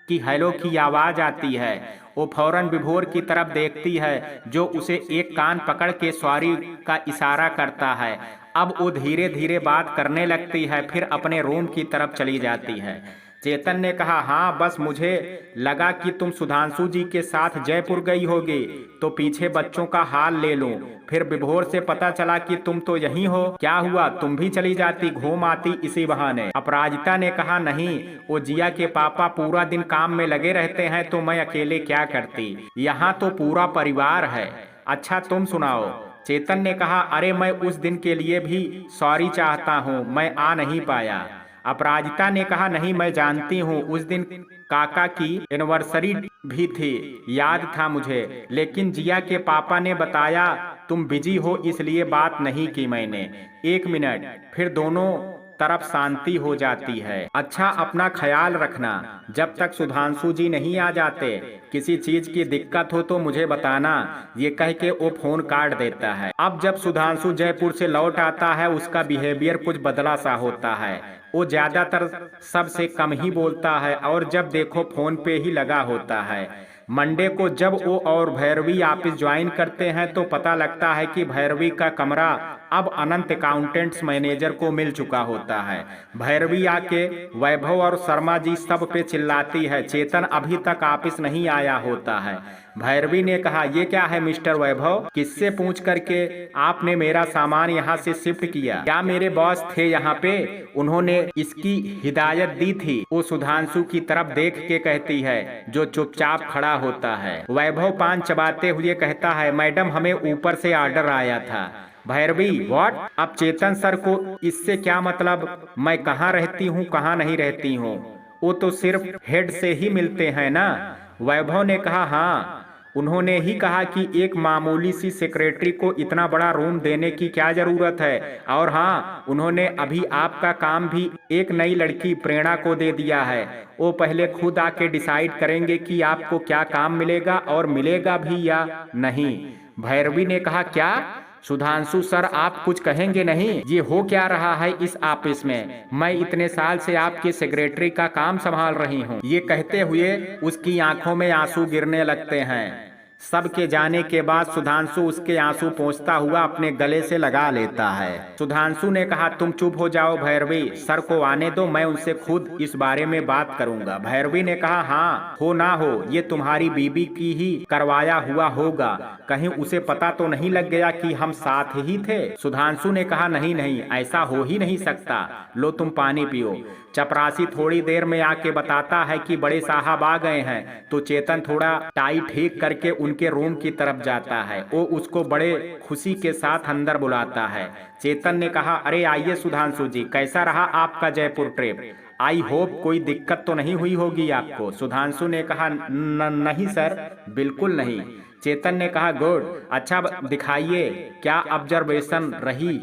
की हेलो की आवाज आती है। वो फौरन विभोर की तरफ देखती है, जो उसे एक कान पकड़ के सॉरी का इशारा करता है। अब वो धीरे धीरे बात करने लगती है, फिर अपने रूम की तरफ चली जाती है। चेतन ने कहा, हाँ बस मुझे लगा कि तुम सुधांशु जी के साथ जयपुर गई होगी, तो पीछे बच्चों का हाल ले लूं। फिर विभोर से पता चला कि तुम तो यहीं हो, क्या हुआ, तुम भी चली जाती, घूम आती इसी बहाने। अपराजिता ने कहा, नहीं, वो जिया के पापा पूरा दिन काम में लगे रहते हैं, तो मैं अकेले क्या करती, यहाँ तो पूरा परिवार है। अच्छा तुम सुनाओ। चेतन ने कहा, अरे मैं उस दिन के लिए भी सॉरी चाहता हूँ, मैं आ नहीं पाया। अपराजिता ने कहा, नहीं मैं जानती हूँ, उस दिन काका की एनिवर्सरी भी थी, याद था मुझे, लेकिन जिया के पापा ने बताया तुम बिजी हो, इसलिए बात नहीं की मैंने। 1 मिनट, फिर दोनों तरफ शांति हो जाती है। अच्छा अपना ख्याल रखना, जब तक सुधांशु जी नहीं आ जाते, किसी चीज की दिक्कत हो तो मुझे बताना, ये कह के वो फोन काट देता है। अब जब सुधांशु जयपुर से लौट आता है, उसका बिहेवियर कुछ बदला सा होता है। वो ज्यादातर सबसे कम ही बोलता है और जब देखो फोन पे ही लगा होता है। मंडे को जब वो और भैरवी ऑफिस ज्वाइन करते हैं तो पता लगता है कि भैरवी का कमरा अब अनंत अकाउंटेंट्स मैनेजर को मिल चुका होता है। भैरवी आके वैभव और शर्मा जी सब पे चिल्लाती है, चेतन अभी तक ऑफिस नहीं आया होता है। भैरवी ने कहा, ये क्या है मिस्टर वैभव, किससे पूछ करके आपने मेरा सामान यहाँ से शिफ्ट किया? क्या मेरे बॉस थे यहाँ पे, उन्होंने इसकी हिदायत दी थी? वो सुधांशु की तरफ देख के कहती है, जो चुपचाप खड़ा होता है। वैभव पान चबाते हुए कहता है, मैडम हमें ऊपर से ऑर्डर आया था। भैरवी, व्हाट? अब चेतन सर को इससे क्या मतलब, मैं कहाँ रहती हूँ कहाँ नहीं रहती हूँ, वो तो सिर्फ हेड से ही मिलते हैं ना। वैभव ने कहा, हाँ, उन्होंने ही कहा कि एक मामूली सी सेक्रेटरी को इतना बड़ा रूम देने की क्या जरूरत है, और हाँ, उन्होंने अभी आपका काम भी एक नई लड़की प्रेरणा को दे दिया है। वो पहले खुद आके डिसाइड करेंगे कि आपको क्या काम मिलेगा और मिलेगा भी या नहीं। भैरवी ने कहा, क्या सुधांशु सर आप कुछ कहेंगे नहीं? ये हो क्या रहा है इस ऑफिस में, मैं इतने साल से आपकी सेक्रेटरी का काम संभाल रही हूँ। ये कहते हुए उसकी आंखों में आंसू गिरने लगते हैं। सबके जाने के बाद सुधांशु उसके आंसू पोंछता हुआ अपने गले से लगा लेता है। सुधांशु ने कहा, तुम चुप हो जाओ भैरवी, सर को आने दो, मैं उनसे खुद इस बारे में बात करूंगा। भैरवी ने कहा, हाँ हो ना हो, ये तुम्हारी बीबी की ही करवाया हुआ होगा, कहीं उसे पता तो नहीं लग गया कि हम साथ ही थे? सुधांशु ने कहा, नहीं नहीं, ऐसा हो ही नहीं सकता, लो तुम पानी पियो। चपरासी थोड़ी देर में आके बताता है कि बड़े साहब आ गए हैं, तो चेतन थोड़ा टाई ठीक करके उनके रूम की तरफ जाता है। वो उसको बड़े खुशी के साथ अंदर बुलाता है। चेतन ने कहा, अरे आइए सुधांशु जी, कैसा रहा आपका जयपुर ट्रिप? आई होप कोई दिक्कत तो नहीं हुई होगी आपको? सुधांशु ने कहा, नहीं सर, बिल्कुल नहीं। चेतन ने कहा, गुड, अच्छा दिखाइए क्या ऑब्जर्वेशन रही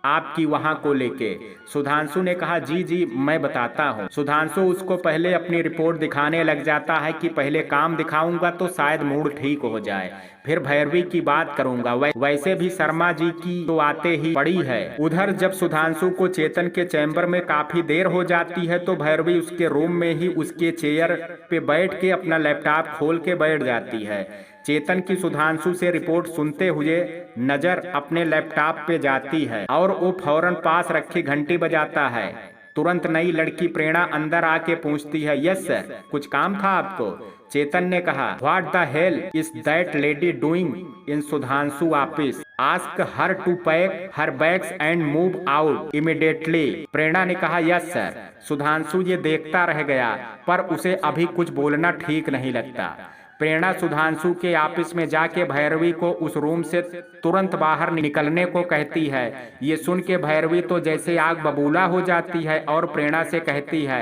आपकी वहां को लेके? सुधांशु ने कहा, जी जी मैं बताता हूँ। सुधांशु उसको पहले अपनी रिपोर्ट दिखाने लग जाता है कि पहले काम दिखाऊंगा तो शायद मूड ठीक हो जाए, फिर भैरवी की बात करूंगा, वैसे भी शर्मा जी की तो आते ही पड़ी है। उधर जब सुधांशु को चेतन के चैम्बर में काफी देर हो जाती है तो भैरवी उसके रूम में ही उसके चेयर पे बैठ के अपना लैपटॉप खोल के बैठ जाती है। चेतन की सुधांशु से रिपोर्ट सुनते हुए नजर अपने लैपटॉप पे जाती है और वो फौरन पास रखी घंटी बजाता है। तुरंत नई लड़की प्रेरणा अंदर आके पूछती है, यस सर, कुछ काम था आपको? चेतन ने कहा, what the hell is that lady doing in Sudhanshu office? Ask her to pack her bags and move out immediately. Prerna ने कहा, यस सर। सुधांशु ये देखता रह गया, पर उसे अभी कुछ बोलना ठीक नहीं लगता। प्रेरणा सुधांशु के ऑफिस में जाके भैरवी को उस रूम से तुरंत बाहर निकलने को कहती है। ये सुन के भैरवी तो जैसे आग बबूला हो जाती है और प्रेरणा से कहती है,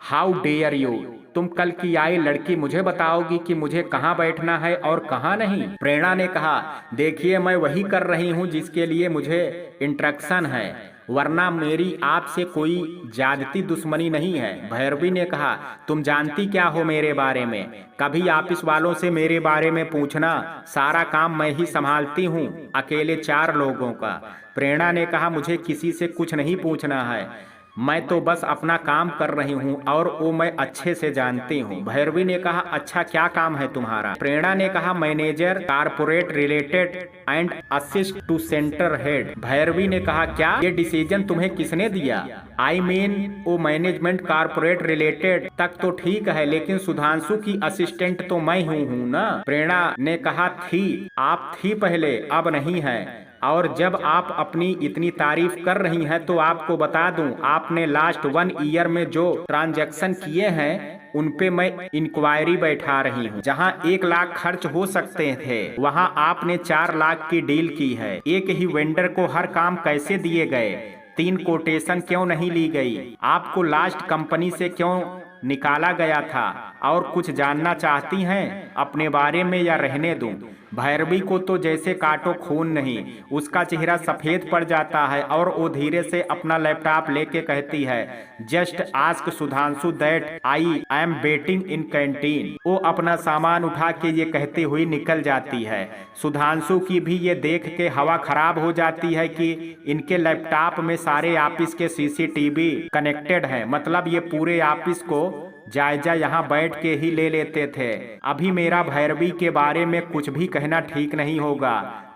हाउ डेयर यू, तुम कल की आई लड़की मुझे बताओगी कि मुझे कहाँ बैठना है और कहाँ नहीं? प्रेरणा ने कहा, देखिए मैं वही कर रही हूँ जिसके लिए मुझे इंस्ट्रक्शन है, वरना मेरी आपसे कोई ज्यादती दुश्मनी नहीं है। भैरवी ने कहा, तुम जानती क्या हो मेरे बारे में? कभी ऑफिस वालों से मेरे बारे में पूछना, सारा काम मैं ही संभालती हूँ, अकेले 4 लोगों का। प्रेरणा ने कहा, मुझे किसी से कुछ नहीं पूछना है, मैं तो बस अपना काम कर रही हूँ और वो मैं अच्छे से जानती हूँ। भैरवी ने कहा, अच्छा क्या काम है तुम्हारा? प्रेरणा ने कहा, manager corporate related and assist to centre head. Bhairavi ने कहा, क्या ये डिसीजन तुम्हें किसने दिया? आई मीन वो मैनेजमेंट कारपोरेट रिलेटेड तक तो ठीक है, लेकिन सुधांशु की असिस्टेंट तो मैं हूँ ना? प्रेरणा ने कहा, थी, आप थी पहले, अब नहीं है। और जब आप अपनी इतनी तारीफ कर रही हैं तो आपको बता दूं, आपने लास्ट 1 ईयर में जो ट्रांजैक्शन किए हैं उन पे मैं इंक्वायरी बैठा रही हूं। जहां 1 लाख खर्च हो सकते थे वहां आपने 4 लाख की डील की है। एक ही वेंडर को हर काम कैसे दिए गए? 3 कोटेशन क्यों नहीं ली गई? आपको लास्ट कंपनी से क्यों निकाला गया था? और कुछ जानना चाहती हैं अपने बारे में या रहने दूं? भैरवी को तो जैसे काटो खून नहीं, उसका चेहरा सफेद पड़ जाता है और वो धीरे से अपना लैपटॉप लेके कहती है, just ask Sudhanshu that I am waiting in canteen. वो अपना सामान उठा के ये कहती हुई निकल जाती है। सुधांशु की भी ये देख के हवा खराब हो जाती है कि इनके लैपटॉप में सारे ऑफिस के सीसीटीवी कनेक्टेड है, मतलब ये पूरे ऑफिस को जायजा यहाँ बैठ के ही ले लेते थे। अभी मेरा भैरवी के बारे में कुछ भी कहना ठीक नहीं होगा।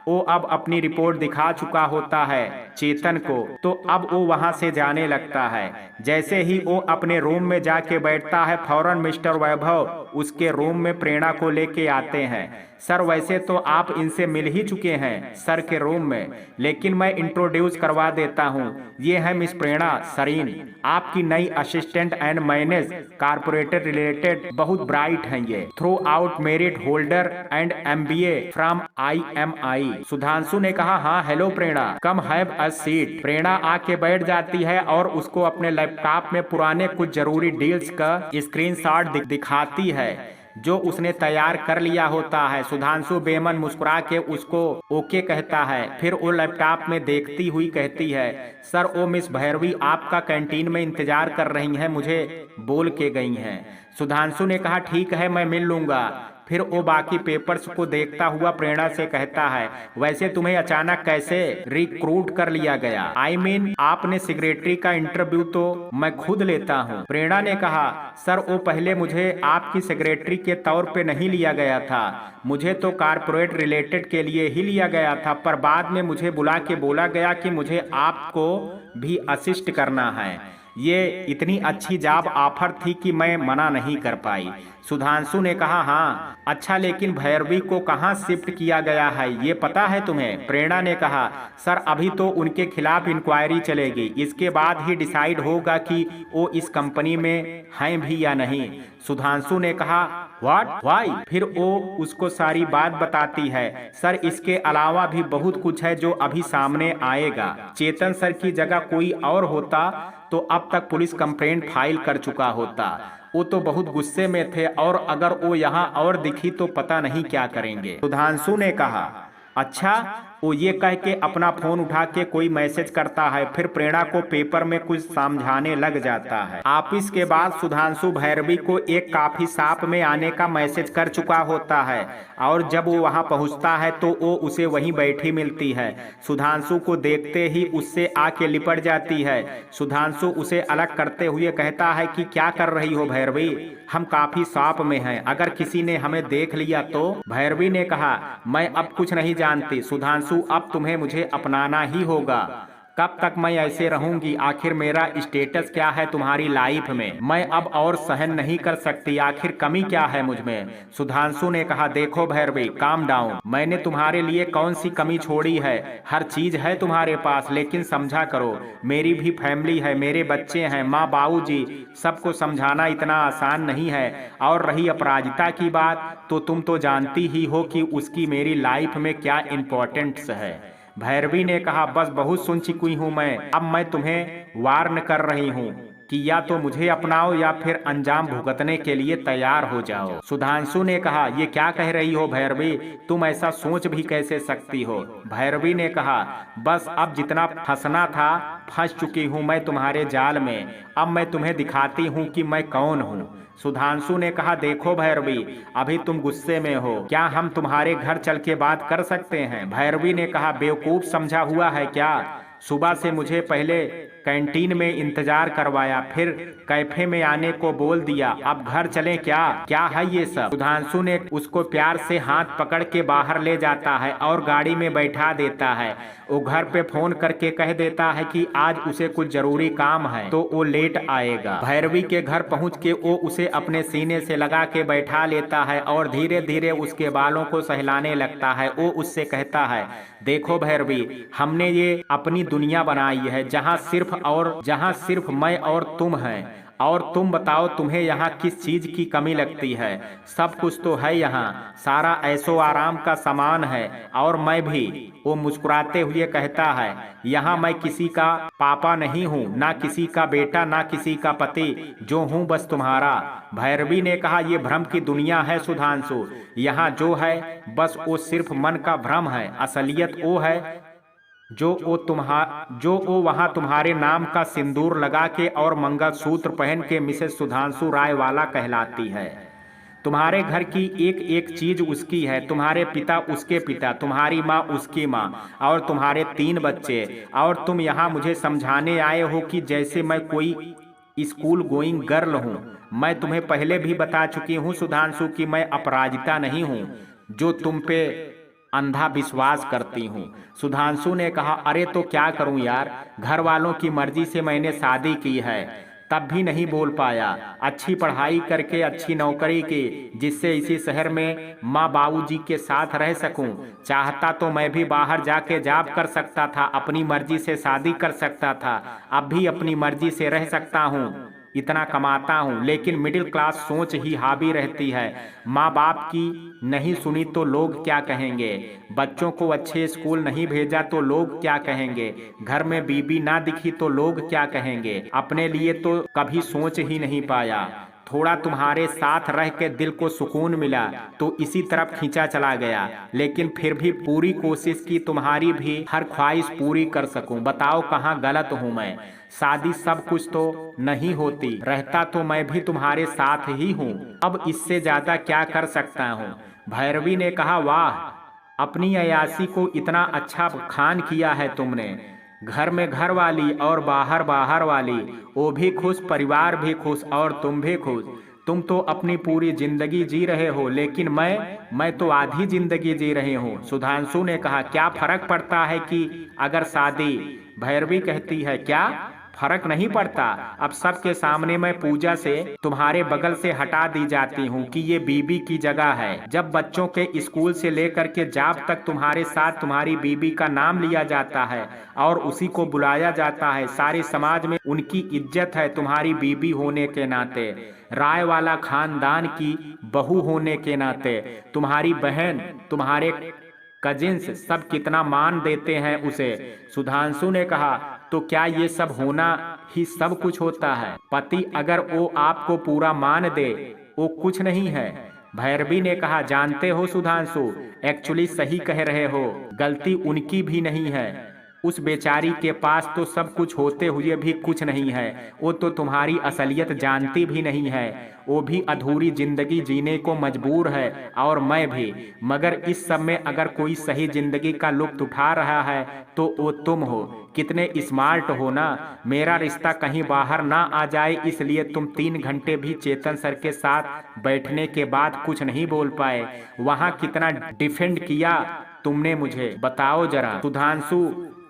वो अब अपनी रिपोर्ट दिखा चुका होता है चेतन को, तो अब वो वहां से जाने लगता है। जैसे ही वो अपने रूम में जाके बैठता है, फौरन मिस्टर वैभव उसके रूम में प्रेरणा को लेके आते हैं। सर, वैसे तो आप इनसे मिल ही चुके हैं सर के रूम में, लेकिन मैं इंट्रोड्यूस करवा देता हूँ, ये है मिस प्रेरणा सरीन, आपकी नई assistant and manage corporator related, बहुत ब्राइट हैं ये, throughout merit holder and MBA from IMI। Sudhanshu ने कहा, हाँ hello Prerna, come have a seat. Prerna आके बैठ जाती है और उसको अपने लैपटॉप में पुराने कुछ जरूरी डील्स का स्क्रीनशॉट दिखाती है जो उसने तैयार कर लिया होता है। सुधांशु बेमन मुस्कुरा के उसको ओके कहता है, फिर वो लैपटॉप में देखती हुई कहती है, सर वो मिस भैरवी आपका कैंटीन में इंतजार कर रही हैं, मुझे बोल के गई हैं। सुधांशु ने कहा, ठीक है मैं मिल लूंगा। फिर वो बाकी पेपर्स को देखता हुआ प्रेरणा से कहता है, वैसे तुम्हें अचानक कैसे रिक्रूट कर लिया गया? आई मीन आपने सेक्रेटरी का इंटरव्यू तो मैं खुद लेता हूँ। प्रेरणा ने कहा, सर वो पहले मुझे आपकी सेक्रेटरी के तौर पे नहीं लिया गया था, मुझे तो कारपोरेट रिलेटेड के लिए ही लिया गया था, पर बाद में मुझे बुला के बोला गया कि मुझे आपको भी असिस्ट करना है। ये इतनी अच्छी जॉब ऑफर थी कि मैं मना नहीं कर पाई। सुधांशु ने कहा, हाँ अच्छा, लेकिन भैरवी को कहाँ शिफ्ट किया गया है ये पता है तुम्हें? प्रेरणा ने कहा, सर अभी तो उनके खिलाफ इंक्वायरी चलेगी, इसके बाद ही डिसाइड होगा कि वो इस कंपनी में हैं भी या नहीं। सुधांशु ने कहा, व्हाट व्हाई? फिर वो उसको सारी बात बताती है, सर इसके अलावा भी बहुत कुछ है जो अभी सामने आएगा। चेतन सर की जगह कोई और होता तो अब तक पुलिस कंप्लेंट फाइल कर चुका होता। वो तो बहुत गुस्से में थे और अगर वो यहाँ और दिखी तो पता नहीं क्या करेंगे। सुधांशु ने कहा, अच्छा। वो ये कह के अपना फोन उठा के कोई मैसेज करता है, फिर प्रेरणा को पेपर में कुछ समझाने लग जाता है। ऑफिस के बाद सुधांशु भैरवी को एक कॉफी शॉप में आने का मैसेज कर चुका होता है और जब वो वहां पहुंचता है तो वो उसे वहीं बैठी मिलती है। सुधांशु को देखते ही उससे आके लिपट जाती है। सुधांशु उसे अलग करते हुए कहता है कि क्या कर रही हो भैरवी, हम कॉफी शॉप में हैं, अगर किसी ने हमें देख लिया तो? भैरवी ने कहा, मैं अब कुछ नहीं जानती सुधांशु, अब तुम्हें मुझे अपनाना ही होगा। कब तक मैं ऐसे रहूंगी? आखिर मेरा स्टेटस क्या है तुम्हारी लाइफ में? मैं अब और सहन नहीं कर सकती। आखिर कमी क्या है मुझ में? सुधांशु ने कहा, देखो भैरवी, काम डाउन। मैंने तुम्हारे लिए कौन सी कमी छोड़ी है? हर चीज है तुम्हारे पास, लेकिन समझा करो, मेरी भी फैमिली है, मेरे बच्चे हैं, माँ बाबूजी, सबको समझाना इतना आसान नहीं है। और रही अपराजिता की बात, तो तुम तो जानती ही हो कि उसकी मेरी लाइफ में क्या इंपॉर्टेंस है। भैरवी ने कहा, बस बहुत सुन चुकी हूं मैं, अब मैं तुम्हें वार्न कर रही हूं कि या तो मुझे अपनाओ या फिर अंजाम भुगतने के लिए तैयार हो जाओ। सुधांशु ने कहा, ये क्या कह रही हो भैरवी? तुम ऐसा सोच भी कैसे सकती हो? भैरवी ने कहा, बस अब जितना फंसना था फंस चुकी हूं मैं तुम्हारे जाल में। अब मैं तुम्हें दिखाती हूं कि मैं कौन हूं। सुधांशु ने कहा, देखो भैरवी, अभी तुम गुस्से में हो, क्या हम तुम्हारे घर चल के बात कर सकते हैं? भैरवी ने कहा, बेवकूफ समझा हुआ है क्या? सुबह से मुझे पहले कैंटीन में इंतजार करवाया, फिर कैफे में आने को बोल दिया, अब घर चलें क्या? क्या है ये सब? सुधांशु ने उसको प्यार से हाथ पकड़ के बाहर ले जाता है और गाड़ी में बैठा देता है। वो घर पे फोन करके कह देता है कि आज उसे कुछ जरूरी काम है तो वो लेट आएगा। भैरवी के घर पहुंच के वो उसे अपने सीने से लगा के बैठा लेता है और धीरे धीरे उसके बालों को सहलाने लगता है। वो उससे कहता है, देखो भैरवी, हमने ये अपनी दुनिया बनाई है जहाँ सिर्फ मैं और तुम हैं। और तुम बताओ, तुम्हें यहाँ किस चीज की कमी लगती है? सब कुछ तो है यहाँ, सारा ऐशो आराम का सामान है। और मैं भी, वो मुस्कुराते हुए कहता है, यहाँ मैं किसी का पापा नहीं हूँ, ना किसी का बेटा, ना किसी का पति, जो हूँ बस तुम्हारा। भैरवी ने कहा, ये भ्रम की दुनिया है सुधांशु, यहाँ जो है बस वो सिर्फ मन का भ्रम है। असलियत वो है जो वो वहां तुम्हारे नाम का सिंदूर लगा के और मंगलसूत्र पहन के मिसेस सुधांशु राय वाला कहलाती है। तुम्हारे घर की एक एक चीज उसकी है, तुम्हारे पिता उसके पिता, तुम्हारी माँ उसकी माँ, और तुम्हारे 3 बच्चे। और तुम यहाँ मुझे समझाने आए हो कि जैसे मैं कोई स्कूल गोइंग गर्ल हूँ। मैं तुम्हें पहले भी बता चुकी हूँ सुधांशु कि मैं अपराजिता नहीं हूँ जो तुम पे अंधा विश्वास करती हूँ। सुधांशु ने कहा, अरे तो क्या करूं यार, घर वालों की मर्जी से मैंने शादी की है, तब भी नहीं बोल पाया। अच्छी पढ़ाई करके अच्छी नौकरी की, जिससे इसी शहर में माँ बाबूजी के साथ रह सकूं। चाहता तो मैं भी बाहर जाके जॉब कर सकता था, अपनी मर्जी से शादी कर सकता था, अब भी अपनी मर्जी से रह सकता हूँ, इतना कमाता हूँ। लेकिन मिडिल क्लास सोच ही हावी रहती है। माँ बाप की नहीं सुनी तो लोग क्या कहेंगे? बच्चों को अच्छे स्कूल नहीं भेजा तो लोग क्या कहेंगे? घर में बीबी ना दिखी तो लोग क्या कहेंगे? अपने लिए तो कभी सोच ही नहीं पाया। थोड़ा तुम्हारे साथ रह के दिल को सुकून मिला तो इसी तरफ खींचा चला गया, लेकिन फिर भी पूरी कोशिश की तुम्हारी भी हर ख्वाहिश पूरी कर सकूं। बताओ कहाँ गलत हूँ मैं? शादी सब कुछ तो नहीं होती, रहता तो मैं भी तुम्हारे साथ ही हूँ, अब इससे ज्यादा क्या कर सकता हूँ? भैरवी ने कहा, वाह, अपनी अयासी को इतना अच्छा खान किया है तुमने। घर में घर वाली और बाहर बाहर वाली, वो भी खुश, परिवार भी खुश और तुम भी खुश। तुम तो अपनी पूरी जिंदगी जी रहे हो, लेकिन मैं तो आधी जिंदगी जी रही हूँ। सुधांशु ने कहा, क्या फर्क पड़ता है कि अगर शादी? भैरवी कहती है, क्या फर्क नहीं पड़ता? अब सबके सामने मैं पूजा से तुम्हारे बगल से हटा दी जाती हूँ कि ये बीबी की जगह है। जब बच्चों के स्कूल से लेकर के जॉब तक तुम्हारे साथ तुम्हारी बीबी का नाम लिया जाता है और उसी को बुलाया जाता है, सारे समाज में उनकी इज्जत है तुम्हारी बीबी होने के नाते, राय वाला खानदान की बहू होने के नाते। तुम्हारी बहन, तुम्हारे कजिन्स सब कितना मान देते हैं उसे। सुधांशु ने कहा, तो क्या ये सब होना ही सब कुछ होता है? पति अगर वो आपको पूरा मान दे, वो कुछ नहीं है। भैरवी ने कहा, जानते हो सुधांशु, एक्चुअली सही कह रहे हो, गलती उनकी भी नहीं है। उस बेचारी के पास तो सब कुछ होते हुए भी कुछ नहीं है। वो तो तुम्हारी असलियत जानती भी नहीं है, वो भी अधूरी जिंदगी जीने को मजबूर है, और मैं भी। मगर इस सब में अगर कोई सही जिंदगी का लुत्फ उठा रहा है तो वो तुम हो। कितने स्मार्ट हो ना। मेरा रिश्ता कहीं बाहर ना आ जाए इसलिए तुम 3 घंटे भी चेतन सर के साथ बैठने के बाद कुछ नहीं बोल पाए। वहाँ कितना डिफेंड किया तुमने मुझे, बताओ जरा। सुधांशु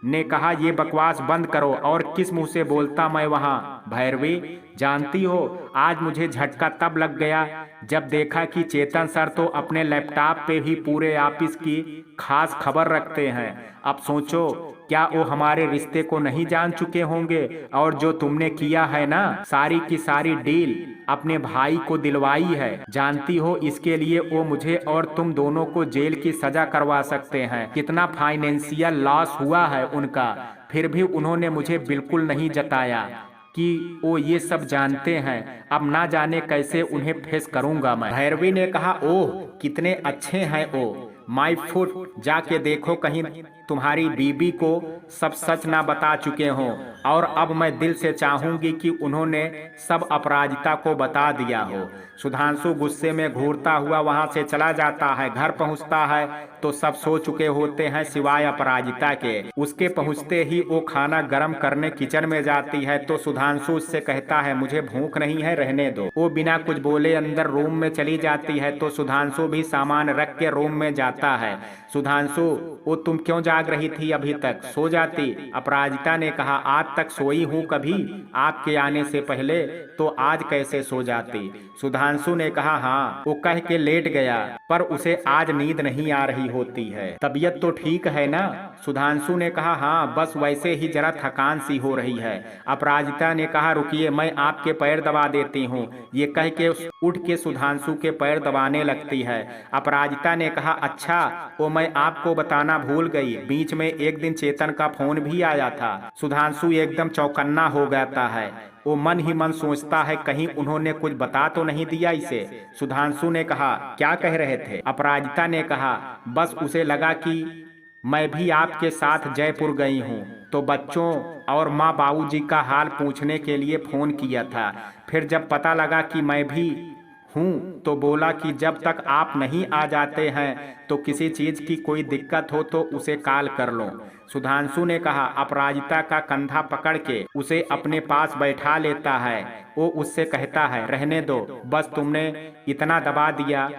ने कहा, ये बकवास बंद करो और किस मुंह से बोलता मैं वहां। भैरवी, जानती हो आज मुझे झटका तब लग गया जब देखा कि चेतन सर तो अपने लैपटॉप पे भी पूरे ऑफिस की खास खबर रखते हैं। अब सोचो, क्या वो हमारे रिश्ते को नहीं जान चुके होंगे? और जो तुमने किया है ना, सारी की सारी डील अपने भाई को दिलवाई है। जानती हो इसके लिए वो मुझे और तुम दोनों को जेल की सजा करवा सकते हैं। कितना फाइनेंशियल लॉस हुआ है उनका, फिर भी उन्होंने मुझे बिल्कुल नहीं जताया कि वो ये सब जानते हैं। अब ना जाने कैसे उन्हें फेस करूंगा मैं। भैरवी ने कहा, ओह कितने अच्छे हैं वो। माय फुट, जाके देखो कहीं तुम्हारी बीबी को सब सच ना बता चुके हों। और अब मैं दिल से चाहूंगी कि उन्होंने सब अपराजिता को बता दिया हो। सुधांशु गुस्से में घूरता हुआ वहां से चला जाता है। घर पहुंचता है तो सब सो चुके होते हैं सिवाय अपराजिता के। उसके पहुंचते ही वो खाना गर्म करने किचन में जाती है तो सुधांशु उससे कहता है, मुझे भूख नहीं है, रहने दो। वो बिना कुछ बोले अंदर रूम में चली जाती है तो सुधांशु भी सामान रख के रूम में जाता है। सुधांशु, वो तुम क्यों जाग रही थी? अभी तक सो जाती। अपराजिता ने कहा, आज तक सोई हूँ कभी आपके आने से पहले, तो आज कैसे सो जाती? सुधांशु ने कहा, हाँ। वो कह के लेट गया, पर उसे आज नींद नहीं आ रही होती है। तबीयत तो ठीक है ना? सुधांशु ने कहा, हाँ बस वैसे ही जरा थकान सी हो रही है। अपराजिता ने कहा, रुकिए मैं आपके पैर दबा देती हूँ। ये कह के उठ के सुधांशु के पैर दबाने लगती है। अपराजिता ने कहा, अच्छा वो मैं आपको बताना भूल गई, बीच में एक दिन चेतन का फोन भी आया था। सुधांशु एकदम चौकन्ना हो जाता है। वो मन ही मन सोचता है कहीं उन्होंने कुछ बता तो नहीं दिया इसे। सुधांशु ने कहा, क्या कह रहे थे? अपराजिता ने कहा, बस उसे लगा कि मैं भी आपके साथ जयपुर गई हूँ तो बच्चों और माँ बाबूजी का हाल पूछने के लिए फोन किया था। फिर जब पता लगा कि मैं भी हूँ तो बोला कि जब तक आप नहीं आ जाते हैं तो किसी चीज की कोई दिक्कत हो तो उसे कॉल कर लो। सुधांशु ने कहा। अपराजिता का कंधा पकड़ के उसे अपने पास बैठा लेता है। वो उससे कहता है, रहने दो, बस तुमने इतना दबा दिया,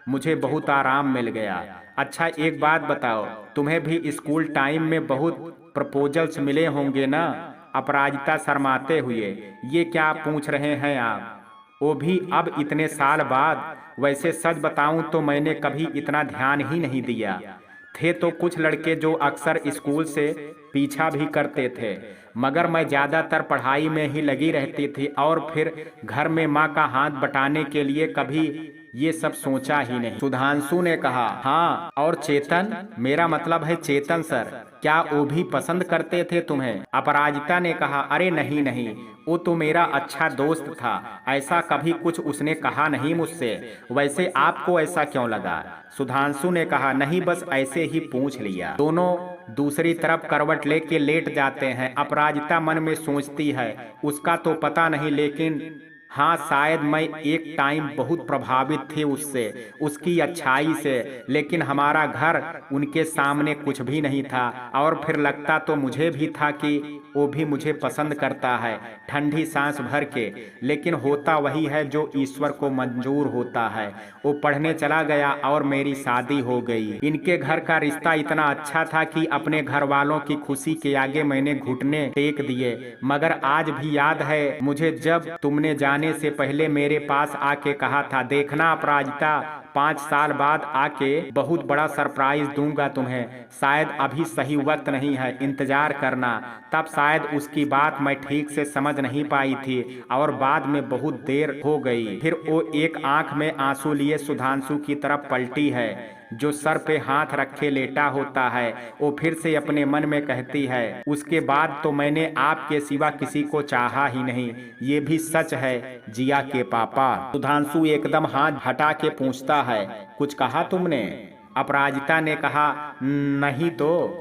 मुझे बहुत आराम मिल गया। अच्छा एक बात बताओ, तुम्हें भी स्कूल टाइम में बहुत प्रपोजल्स मिले होंगे ना? अपराजिता शर्माते हुए, ये क्या पूछ रहे हैं आप? वो भी अब इतने साल बाद। वैसे सच बताऊं तो मैंने कभी इतना ध्यान ही नहीं दिया। थे तो कुछ लड़के जो अक्सर स्कूल से पीछा भी करते थे, मगर मैं ज्यादातर पढ़ाई में ही लगी रहती थी और फिर घर में माँ का हाथ बटाने के लिए कभी ये सब सोचा ही नहीं। सुधांशु ने कहा, हाँ और चेतन, मेरा मतलब है चेतन सर, क्या वो भी पसंद करते थे तुम्हें? अपराजिता ने कहा, अरे नहीं नहीं, वो तो मेरा अच्छा दोस्त था, ऐसा कभी कुछ उसने कहा नहीं मुझसे। वैसे आपको ऐसा क्यों लगा? सुधांशु ने कहा, नहीं बस ऐसे ही पूछ लिया। दोनों दूसरी तरफ करवट लेके लेट जाते हैं। अपराजिता मन में सोचती है, उसका तो पता नहीं, लेकिन हाँ शायद मैं एक टाइम बहुत प्रभावित थी उससे, उसकी अच्छाई से, लेकिन हमारा घर उनके सामने कुछ भी नहीं था। और फिर लगता तो मुझे भी था कि वो भी मुझे पसंद करता है, ठंडी सांस भर के, लेकिन होता वही है जो ईश्वर को मंजूर होता है। वो पढ़ने चला गया और मेरी शादी हो गई। इनके घर का रिश्ता इतना अच्छा था कि अपने घर वालों की खुशी के आगे मैंने घुटने टेक दिए। मगर आज भी याद है मुझे जब तुमने जाने से पहले मेरे पास आके कहा था, देखना अपराजिता, 5 साल बाद आके बहुत बड़ा सरप्राइज दूंगा तुम्हें, शायद अभी सही वक्त नहीं है, इंतजार करना। तब शायद उसकी बात मैं ठीक से समझ नहीं पाई थी और बाद में बहुत देर हो गई। फिर वो एक आंख में आंसू लिए सुधांशु की तरफ पलटी है जो सर पे हाथ रखे लेटा होता है। वो फिर से अपने मन में कहती है, उसके बाद तो मैंने आपके सिवा किसी को चाहा ही नहीं। ये भी सच है जिया के पापा। सुधांशु एकदम हाथ हटा के पूछता है, कुछ कहा तुमने? अपराजिता ने कहा, नहीं तो।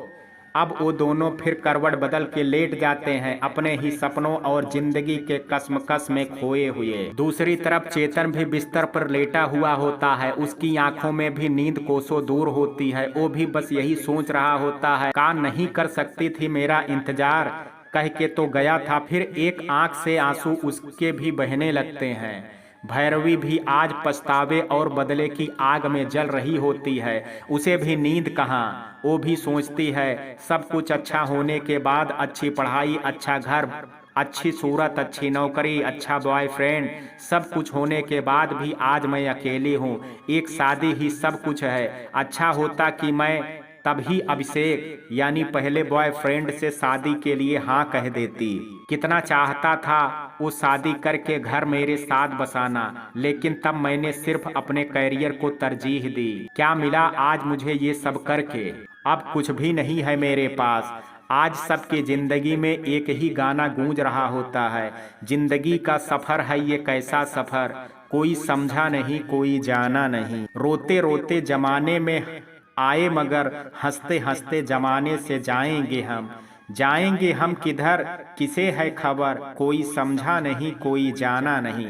अब वो दोनों फिर करवट बदल के लेट जाते हैं अपने ही सपनों और जिंदगी के कसमकस में खोए हुए। दूसरी तरफ चेतन भी बिस्तर पर लेटा हुआ होता है, उसकी आंखों में भी नींद कोसों दूर होती है। वो भी बस यही सोच रहा होता है, का नहीं कर सकती थी मेरा इंतजार, कह के तो गया था। फिर एक आंख से आंसू उसके भी बहने लगते हैं। भैरवी भी आज पछतावे और बदले की आग में जल रही होती है। उसे भी नींद कहाँ। वो भी सोचती है सब कुछ अच्छा होने के बाद, अच्छी पढ़ाई, अच्छा घर, अच्छी सूरत, अच्छी नौकरी, अच्छा बॉयफ्रेंड, सब कुछ होने के बाद भी आज मैं अकेली हूँ। एक शादी ही सब कुछ है। अच्छा होता कि मैं तभी अभिषेक यानी पहले बॉयफ्रेंड से शादी के लिए हाँ कह देती। कितना चाहता था वो शादी करके घर मेरे साथ बसाना, लेकिन तब मैंने सिर्फ अपने करियर को तरजीह दी। क्या मिला आज मुझे ये सब करके? अब कुछ भी नहीं है मेरे पास। आज सबकी जिंदगी में एक ही गाना गूंज रहा होता है, जिंदगी का सफर है ये कैसा सफर, कोई समझा नहीं कोई जाना नहीं। रोते रोते जमाने में आए मगर हंसते हंसते जमाने से जाएंगे हम किधर, किसे है खबर, कोई समझा नहीं कोई जाना नहीं।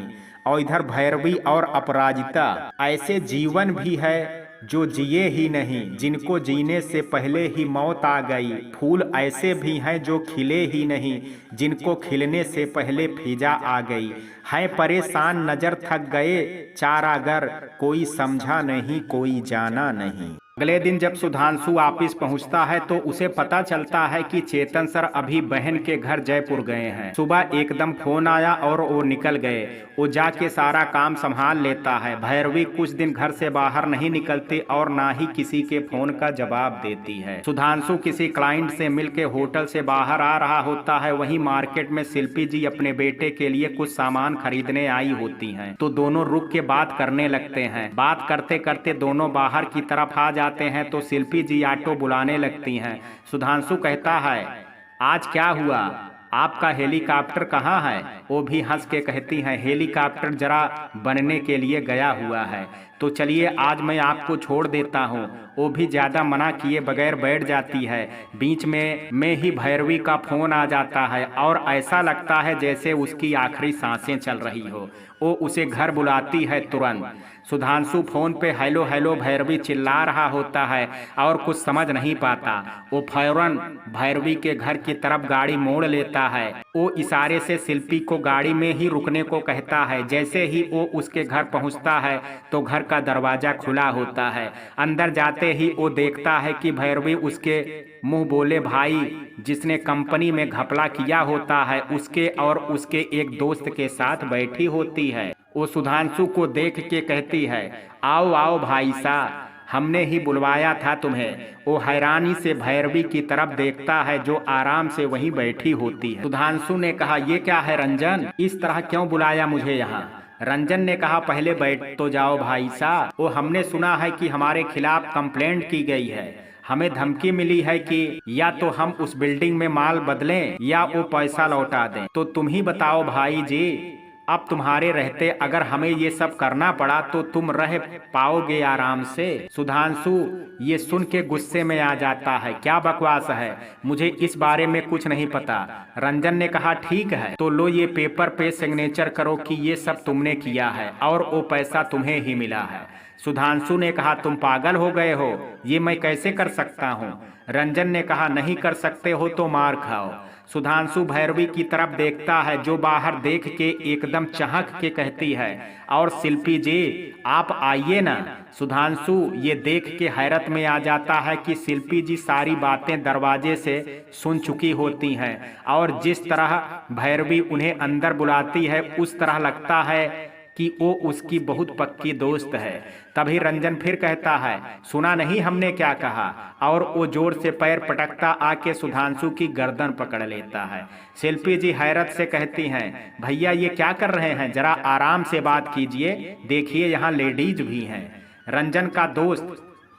और इधर भैरवी और अपराजिता, ऐसे जीवन भी है जो जिए ही नहीं, जिनको जीने से पहले ही मौत आ गई। फूल ऐसे भी हैं जो खिले ही नहीं, जिनको खिलने से पहले फिजा आ गई। है परेशान नजर थक गए चारागर, कोई समझा नहीं कोई जाना नहीं। अगले दिन जब सुधांशु ऑफिस पहुंचता है तो उसे पता चलता है कि चेतन सर अभी बहन के घर जयपुर गए हैं। सुबह एकदम फोन आया और वो निकल गए। वो जाके सारा काम संभाल लेता है। भैरवी कुछ दिन घर से बाहर नहीं निकलती और ना ही किसी के फोन का जवाब देती है। सुधांशु किसी क्लाइंट से मिलके होटल से बाहर आ रहा होता है। वहीं मार्केट में शिल्पी जी अपने बेटे के लिए कुछ सामान खरीदने आई होती हैं, तो दोनों रुक के बात करने लगते हैं। बात करते करते दोनों बाहर की तरफ आ जाते हैं तो शिल्पी जी ऑटो बुलाने लगती हैं। सुधांशु कहता है आज क्या हुआ, आपका हेलीकॉप्टर कहाँ है? वो भी हंस के कहती हैं हेलीकॉप्टर जरा बनने के लिए गया हुआ है, तो चलिए आज मैं आपको छोड़ देता हूँ। वो भी ज्यादा मना किए बगैर बैठ जाती है। बीच में ही भैरवी का फोन आ जाता है और ऐसा लगता है जैसे उसकी आखिरी सांसें चल रही हो। वो उसे घर बुलाती है तुरंत। सुधांशु फोन पे हेलो हेलो भैरवी चिल्ला रहा होता है और कुछ समझ नहीं पाता। वो फौरन भैरवी के घर की तरफ गाड़ी मोड़ लेता है। वो इशारे से शिल्पी को गाड़ी में ही रुकने को कहता है। जैसे ही वो उसके घर पहुंचता है तो घर का दरवाजा खुला होता है। अंदर जाते ही वो देखता है कि भैरवी उसके मुंह बोले भाई जिसने कंपनी में घपला किया होता है उसके और उसके एक दोस्त के साथ बैठी होती है। वो सुधांशु को देख के कहती है आओ आओ भाई साहब, हमने ही बुलवाया था तुम्हें। वो हैरानी से भैरवी की तरफ देखता है जो आराम से वहीं बैठी होती है। सुधांशु ने कहा ये क्या है रंजन, इस तरह क्यों बुलाया मुझे यहाँ? रंजन ने कहा पहले बैठ तो जाओ भाई साहब, वो हमने सुना है कि हमारे खिलाफ कंप्लेंट की गई है। हमें धमकी मिली है कि या तो हम उस बिल्डिंग में माल बदलें या वो पैसा लौटा दें। तो तुम ही बताओ भाई जी, अब तुम्हारे रहते अगर हमें ये सब करना पड़ा तो तुम रह पाओगे आराम से? सुधांशु ये सुन के गुस्से में आ जाता है क्या बकवास है, मुझे इस बारे में कुछ नहीं पता। रंजन ने कहा ठीक है तो लो ये पेपर पे सिग्नेचर करो कि ये सब तुमने किया है और वो पैसा तुम्हें ही मिला है। सुधांशु ने कहा तुम पागल हो गए हो, ये मैं कैसे कर सकता हूँ? रंजन ने कहा नहीं कर सकते हो तो मार खाओ। सुधांशु भैरवी की तरफ देखता है जो बाहर देख के एकदम चहक के कहती है और शिल्पी जी आप आइए ना। सुधांशु ये देख के हैरत में आ जाता है कि शिल्पी जी सारी बातें दरवाजे से सुन चुकी होती हैं और जिस तरह भैरवी उन्हें अंदर बुलाती है उस तरह लगता है कि वो उसकी बहुत पक्की दोस्त है। तभी रंजन फिर कहता है सुना नहीं हमने क्या कहा, और वो जोर से पैर पटकता आके सुधांशु की गर्दन पकड़ लेता है। शिल्पी जी हैरत से कहती हैं भैया ये क्या कर रहे हैं, जरा आराम से बात कीजिए, देखिए यहाँ लेडीज भी हैं। रंजन का दोस्त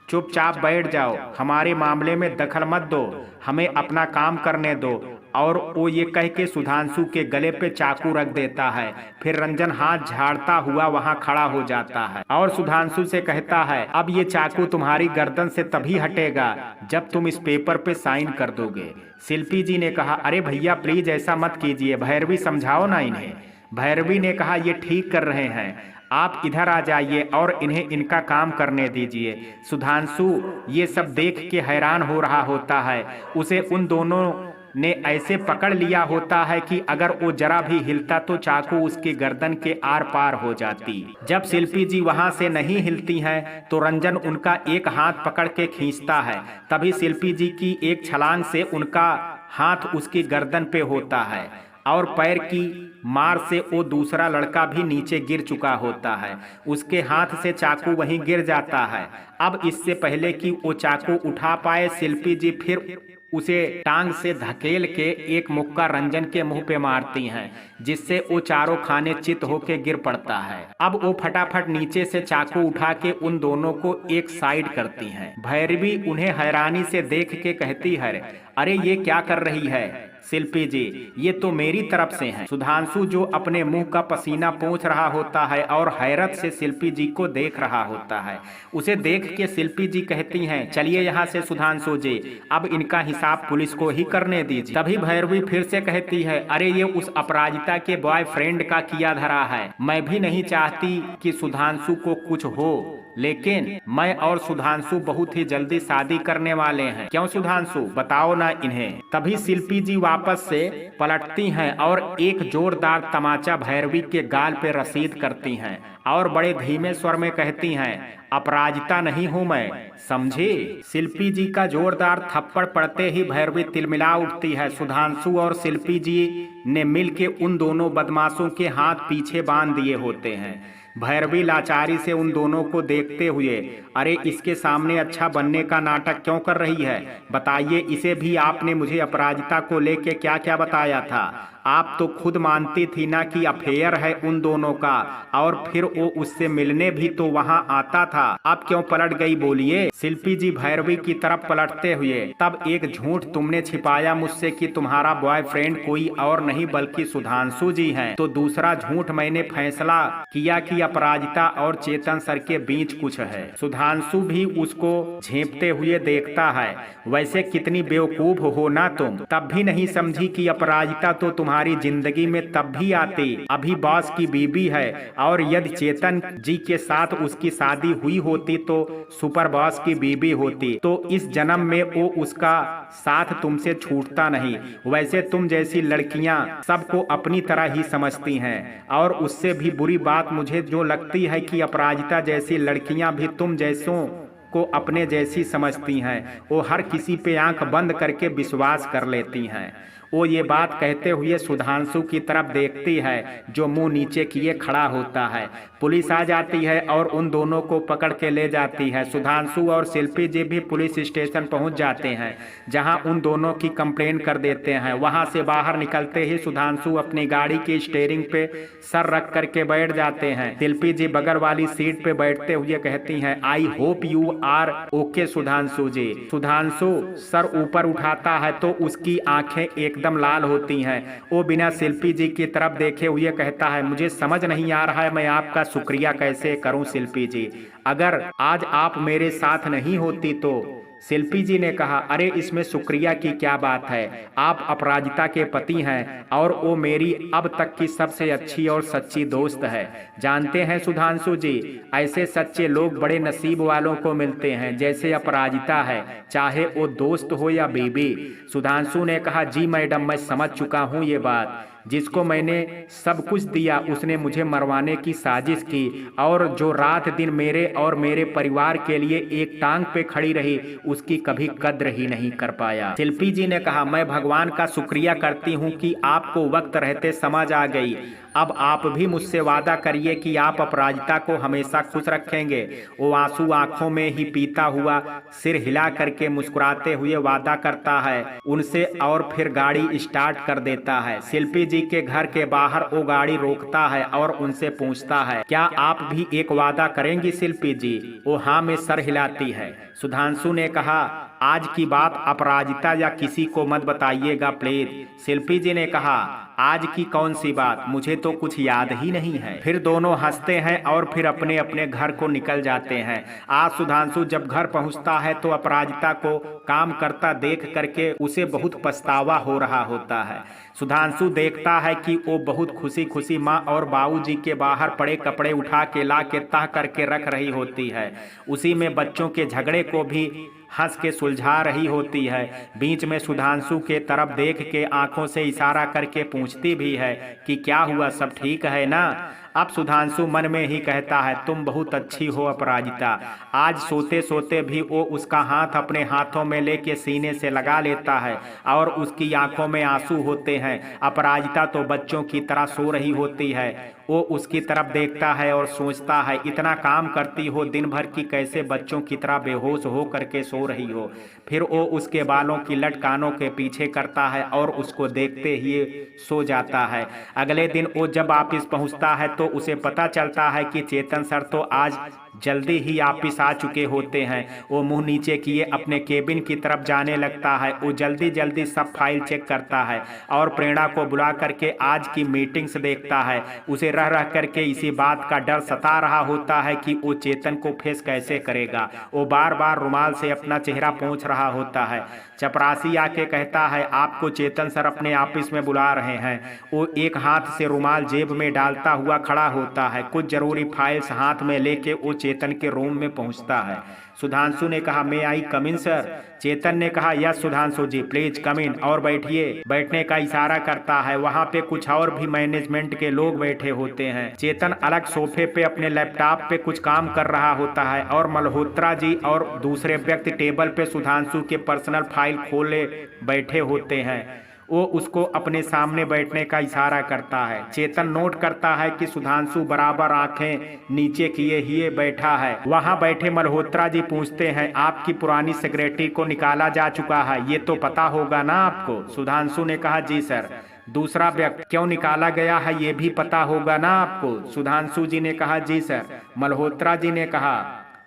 चुपचाप बैठ जाओ, हमारे मामले में दखल मत दो, हमें अपना काम करने दो। और वो ये कह के सुधांशु के गले पे चाकू रख देता है। फिर रंजन हाथ झाड़ता हुआ वहां खड़ा हो जाता है और सुधांशु से कहता है अब ये चाकू तुम्हारी गर्दन से तभी हटेगा जब तुम इस पेपर पे साइन कर दोगे। शिल्पी जी ने कहा अरे भैया प्लीज ऐसा मत कीजिए, भैरवी समझाओ ना इन्हें। भैरवी ने कहा ये ठीक कर रहे हैं, आप इधर आ जाइए और इन्हें इनका काम करने दीजिए। सुधांशु ये सब देख के हैरान हो रहा होता है। उसे उन दोनों ने ऐसे पकड़ लिया होता है कि अगर वो जरा भी हिलता तो चाकू उसके गर्दन के आर पार हो जाती। जब शिल्पी जी वहां से नहीं हिलती हैं तो रंजन उनका एक हाथ पकड़ के खींचता है। तभी शिल्पी जी की एक छलांग से उनका हाथ उसकी गर्दन पे होता है और पैर की मार से वो दूसरा लड़का भी नीचे गिर चुका होता है। उसके हाथ से चाकू वहीं गिर जाता है। अब इससे पहले कि वो चाकू उठा पाए, शिल्पी जी फिर उसे टांग से धकेल के एक मुक्का रंजन के मुंह पे मारती हैं, जिससे वो चारों खाने चित होके गिर पड़ता है। अब वो फटाफट नीचे से चाकू उठा के उन दोनों को एक साइड करती हैं। भैरवी उन्हें हैरानी से देख के कहती है, अरे ये क्या कर रही है शिल्पी जी, ये तो मेरी तरफ से हैं। सुधांशु जो अपने मुंह का पसीना पोंछ रहा होता है और हैरत से शिल्पी जी को देख रहा होता है। उसे देख के शिल्पी जी कहती हैं, चलिए यहाँ से सुधांशु जी, अब इनका हिसाब पुलिस को ही करने दीजिए। तभी भैरवी फिर से कहती है, अरे ये उस अपराजिता के बॉयफ्रेंड का किया धरा है। मैं भी नहीं चाहती कि सुधांशु को कुछ हो, लेकिन मैं और सुधांशु बहुत ही जल्दी शादी करने वाले हैं। क्यों सुधांशु, बताओ ना इन्हें। तभी शिल्पी जी वापस से पलटती हैं और एक जोरदार तमाचा भैरवी के गाल पे रसीद करती हैं और बड़े धीमे स्वर में कहती हैं, अपराजिता नहीं हूं मैं, समझी। शिल्पी जी का जोरदार थप्पड़ पड़ते ही भैरवी तिलमिला उठती है। सुधांशु और शिल्पी जी ने मिलके उन दोनों बदमाशों के हाथ पीछे बांध दिए होते हैं। भैरवी लाचारी से उन दोनों को देखते हुए, अरे इसके सामने अच्छा बनने का नाटक क्यों कर रही है? बताइए, इसे भी आपने मुझे अपराजिता को लेके क्या क्या बताया था? आप तो खुद मानती थी ना कि अफेयर है उन दोनों का, और फिर वो उससे मिलने भी तो वहां आता था। अब क्यों पलट गई, बोलिए। शिल्पी जी भैरवी की तरफ पलटते हुए, तब एक झूठ तुमने छिपाया मुझसे कि तुम्हारा बॉयफ्रेंड कोई और नहीं बल्कि सुधांशु जी हैं। तो दूसरा झूठ मैंने फैसला किया कि अपराजिता और चेतन सर के बीच कुछ है। सुधांशु भी उसको झेपते हुए देखता है। वैसे कितनी बेवकूफ हो ना तुम, तब भी नहीं समझी कि अपराजिता तो तुम्हारी जिंदगी में तब भी आती, अभी बॉस की बीबी है, और यदि चेतन जी के साथ उसकी शादी हुई होती तो सुपर बॉस की बीबी होती, तो इस जन्म में वो उसका साथ तुमसे छूटता नहीं। वैसे तुम जैसी लड़कियां सबको अपनी तरह ही समझती हैं, और उससे भी बुरी बात मुझे जो लगती है कि अपराजिता जैसी लड़कियां भी तुम जैसों को अपने जैसी समझती हैं। वो हर किसी पे आंख बंद करके विश्वास कर लेती हैं। वो ये बात कहते हुए सुधांशु की तरफ देखती है, जो मुंह नीचे किए खड़ा होता है। पुलिस आ जाती है और उन दोनों को पकड़ के ले जाती है। सुधांशु और शिल्पी जी भी पुलिस स्टेशन पहुंच जाते हैं, जहां उन दोनों की कंप्लेन कर देते हैं। वहां से बाहर निकलते ही सुधांशु अपनी गाड़ी की स्टीयरिंग पे सर रख करके बैठ जाते हैं। शिल्पी जी बगल वाली सीट पे बैठते हुए कहती हैं, I hope you are okay Sudhanshu ji. Sudhanshu sir ऊपर उठाता है तो उसकी आंखें एकदम लाल होती हैं। वो बिना शिल्पी जी की तरफ देखे हुए कहता है, मुझे समझ नहीं आ रहा है मैं आपका शुक्रिया कैसे करूं शिल्पी जी। अगर आज आप मेरे साथ नहीं होती तो। शिल्पी जी ने कहा, अरे इसमें शुक्रिया की क्या बात है, आप अपराजिता के पति हैं और वो मेरी अब तक की सबसे अच्छी और सच्ची दोस्त है। जानते हैं सुधांशु जी, ऐसे सच्चे लोग बड़े नसीब वालों को मिलते हैं, जैसे अपराजिता है, चाहे वो दोस्त हो या बीबी। सुधांशु ने कहा, जी मैडम, मैं समझ चुका हूँ ये बात। जिसको मैंने सब कुछ दिया उसने मुझे मरवाने की साजिश की, और जो रात दिन मेरे और मेरे परिवार के लिए एक टांग पे खड़ी रही उसकी कभी कद्र ही नहीं कर पाया। शिल्पी जी ने कहा, मैं भगवान का शुक्रिया करती हूँ कि आपको वक्त रहते समझ आ गई। अब आप भी मुझसे वादा करिए कि आप अपराजिता को हमेशा खुश रखेंगे। वो आंसू आंखों में ही पीता हुआ सिर हिला करके मुस्कुराते हुए वादा करता है उनसे, और फिर गाड़ी स्टार्ट कर देता है। शिल्पी जी के घर के बाहर वो गाड़ी रोकता है और उनसे पूछता है, क्या आप भी एक वादा करेंगी शिल्पी जी? वो हाँ में सर हिलाती है। सुधांशु ने कहा, आज की बात अपराजिता या किसी को मत बताइएगा प्लीज। शिल्पी जी ने कहा, आज की कौन सी बात, मुझे तो कुछ याद ही नहीं है। फिर दोनों हंसते हैं और फिर अपने अपने घर को निकल जाते हैं। आज सुधांशु जब घर पहुंचता है तो अपराजिता को काम करता देख करके उसे बहुत पछतावा हो रहा होता है। सुधांशु देखता है कि वो बहुत खुशी खुशी माँ और बाबूजी के बाहर पड़े कपड़े उठा के ला के तह करके रख रही होती है। उसी में बच्चों के झगड़े को भी हंस के सुलझा रही होती है। बीच में सुधांशु के तरफ देख के आंखों से इशारा करके पूछती भी है कि क्या हुआ, सब ठीक है ना। अब सुधांशु मन में ही कहता है, तुम बहुत अच्छी हो अपराजिता। आज सोते सोते भी वो उसका हाथ अपने हाथों में लेके सीने से लगा लेता है और उसकी आंखों में आंसू होते हैं। अपराजिता तो बच्चों की तरह सो रही होती है। वो उसकी तरफ देखता है और सोचता है, इतना काम करती हो दिन भर की, कैसे बच्चों की तरह बेहोश हो करके सो रही हो। फिर वो उसके बालों की लट कानों के पीछे करता है और उसको देखते ही सो जाता है। अगले दिन वो जब ऑफिस पहुंचता है तो उसे पता चलता है कि चेतन सर तो आज जल्दी ही ऑफिस आ चुके होते हैं। वो मुंह नीचे किए अपने केबिन की तरफ जाने लगता है। वो जल्दी जल्दी सब फाइल चेक करता है और प्रेरणा को बुला करके आज की मीटिंग्स देखता है। उसे रह रह करके इसी बात का डर सता रहा होता है कि वो चेतन को फेस कैसे करेगा। वो बार बार रुमाल से अपना चेहरा पोंछ रहा होता है। चपरासी आके कहता है, आपको चेतन सर अपने ऑफिस में बुला रहे हैं। वो एक हाथ से रुमाल जेब में डालता हुआ खड़ा होता है। कुछ जरूरी फाइल्स हाथ में लेके वो चेतन के रूम में पहुंचता है। सुधांशु ने कहा, मैं आई कम इन सर। चेतन ने कहा, yes Sudhanshu ji please come in, और बैठिए। बैठने का इशारा करता है। वहां पे कुछ और भी मैनेजमेंट के लोग बैठे होते हैं। चेतन अलग सोफे पे अपने लैपटॉप पे कुछ काम कर रहा होता है और मल्होत्रा जी और दूसरे व्यक्ति टेबल पे सुधांशु के पर्सनल फाइल खोले बैठे होते हैं। वो उसको अपने सामने बैठने का इशारा करता है। चेतन नोट करता है कि सुधांशु बराबर आंखें नीचे किए हुए बैठा है। वहां बैठे मल्होत्रा जी पूछते हैं, आपकी पुरानी सेक्रेटरी को निकाला जा चुका है, ये तो पता होगा ना आपको। सुधांशु ने कहा, जी सर। दूसरा व्यक्ति, क्यों निकाला गया है ये भी पता होगा ना आपको। सुधांशु जी ने कहा, जी सर। मल्होत्रा जी ने कहा,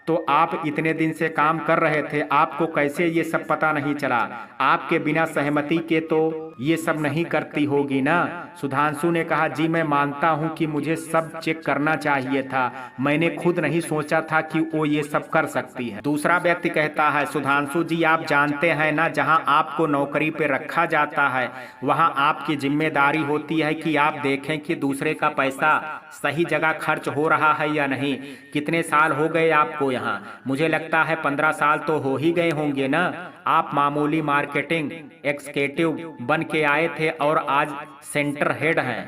तो आप इतने दिन से काम कर रहे थे, आपको कैसे ये सब पता नहीं चला? आपके बिना सहमति के तो ये सब नहीं करती होगी ना। सुधांशु ने कहा, जी मैं मानता हूँ कि मुझे सब चेक करना चाहिए था, मैंने खुद नहीं सोचा था कि वो ये सब कर सकती है। दूसरा व्यक्ति कहता है, सुधांशु जी आप जानते हैं ना, जहाँ आपको नौकरी पे रखा जाता है वहाँ आपकी जिम्मेदारी होती है कि आप देखें कि दूसरे का पैसा सही जगह खर्च हो रहा है या नहीं। कितने साल हो गए आपको यहाँ? मुझे लगता है 15 साल तो हो ही गए होंगे ना। आप मामूली मार्केटिंग एग्जीक्यूटिव बन के आए थे और आज सेंटर हेड हैं,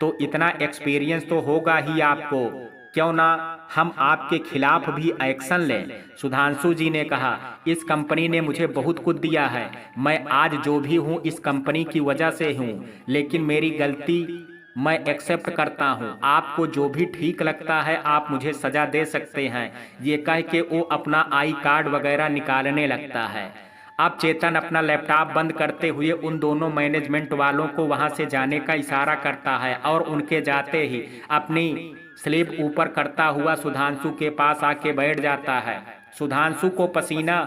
तो इतना एक्सपीरियंस तो होगा ही आपको। क्यों ना हम आपके खिलाफ भी एक्शन लें। सुधांशु जी ने कहा, इस कंपनी ने मुझे बहुत कुछ दिया है, मैं आज जो भी हूँ इस कंपनी की वजह से हूँ, लेकिन मेरी गलती मैं एक्सेप्ट करता हूँ। आपको जो भी ठीक लगता है आप मुझे सजा दे सकते हैं। ये कह के वो अपना आई कार्ड वगैरह निकालने लगता है। अब चेतन अपना लैपटॉप बंद करते हुए उन दोनों मैनेजमेंट वालों को वहां से जाने का इशारा करता है और उनके जाते ही अपनी स्लीव ऊपर करता हुआ सुधांशु के पास आके बैठ जाता है। सुधांशु को पसीना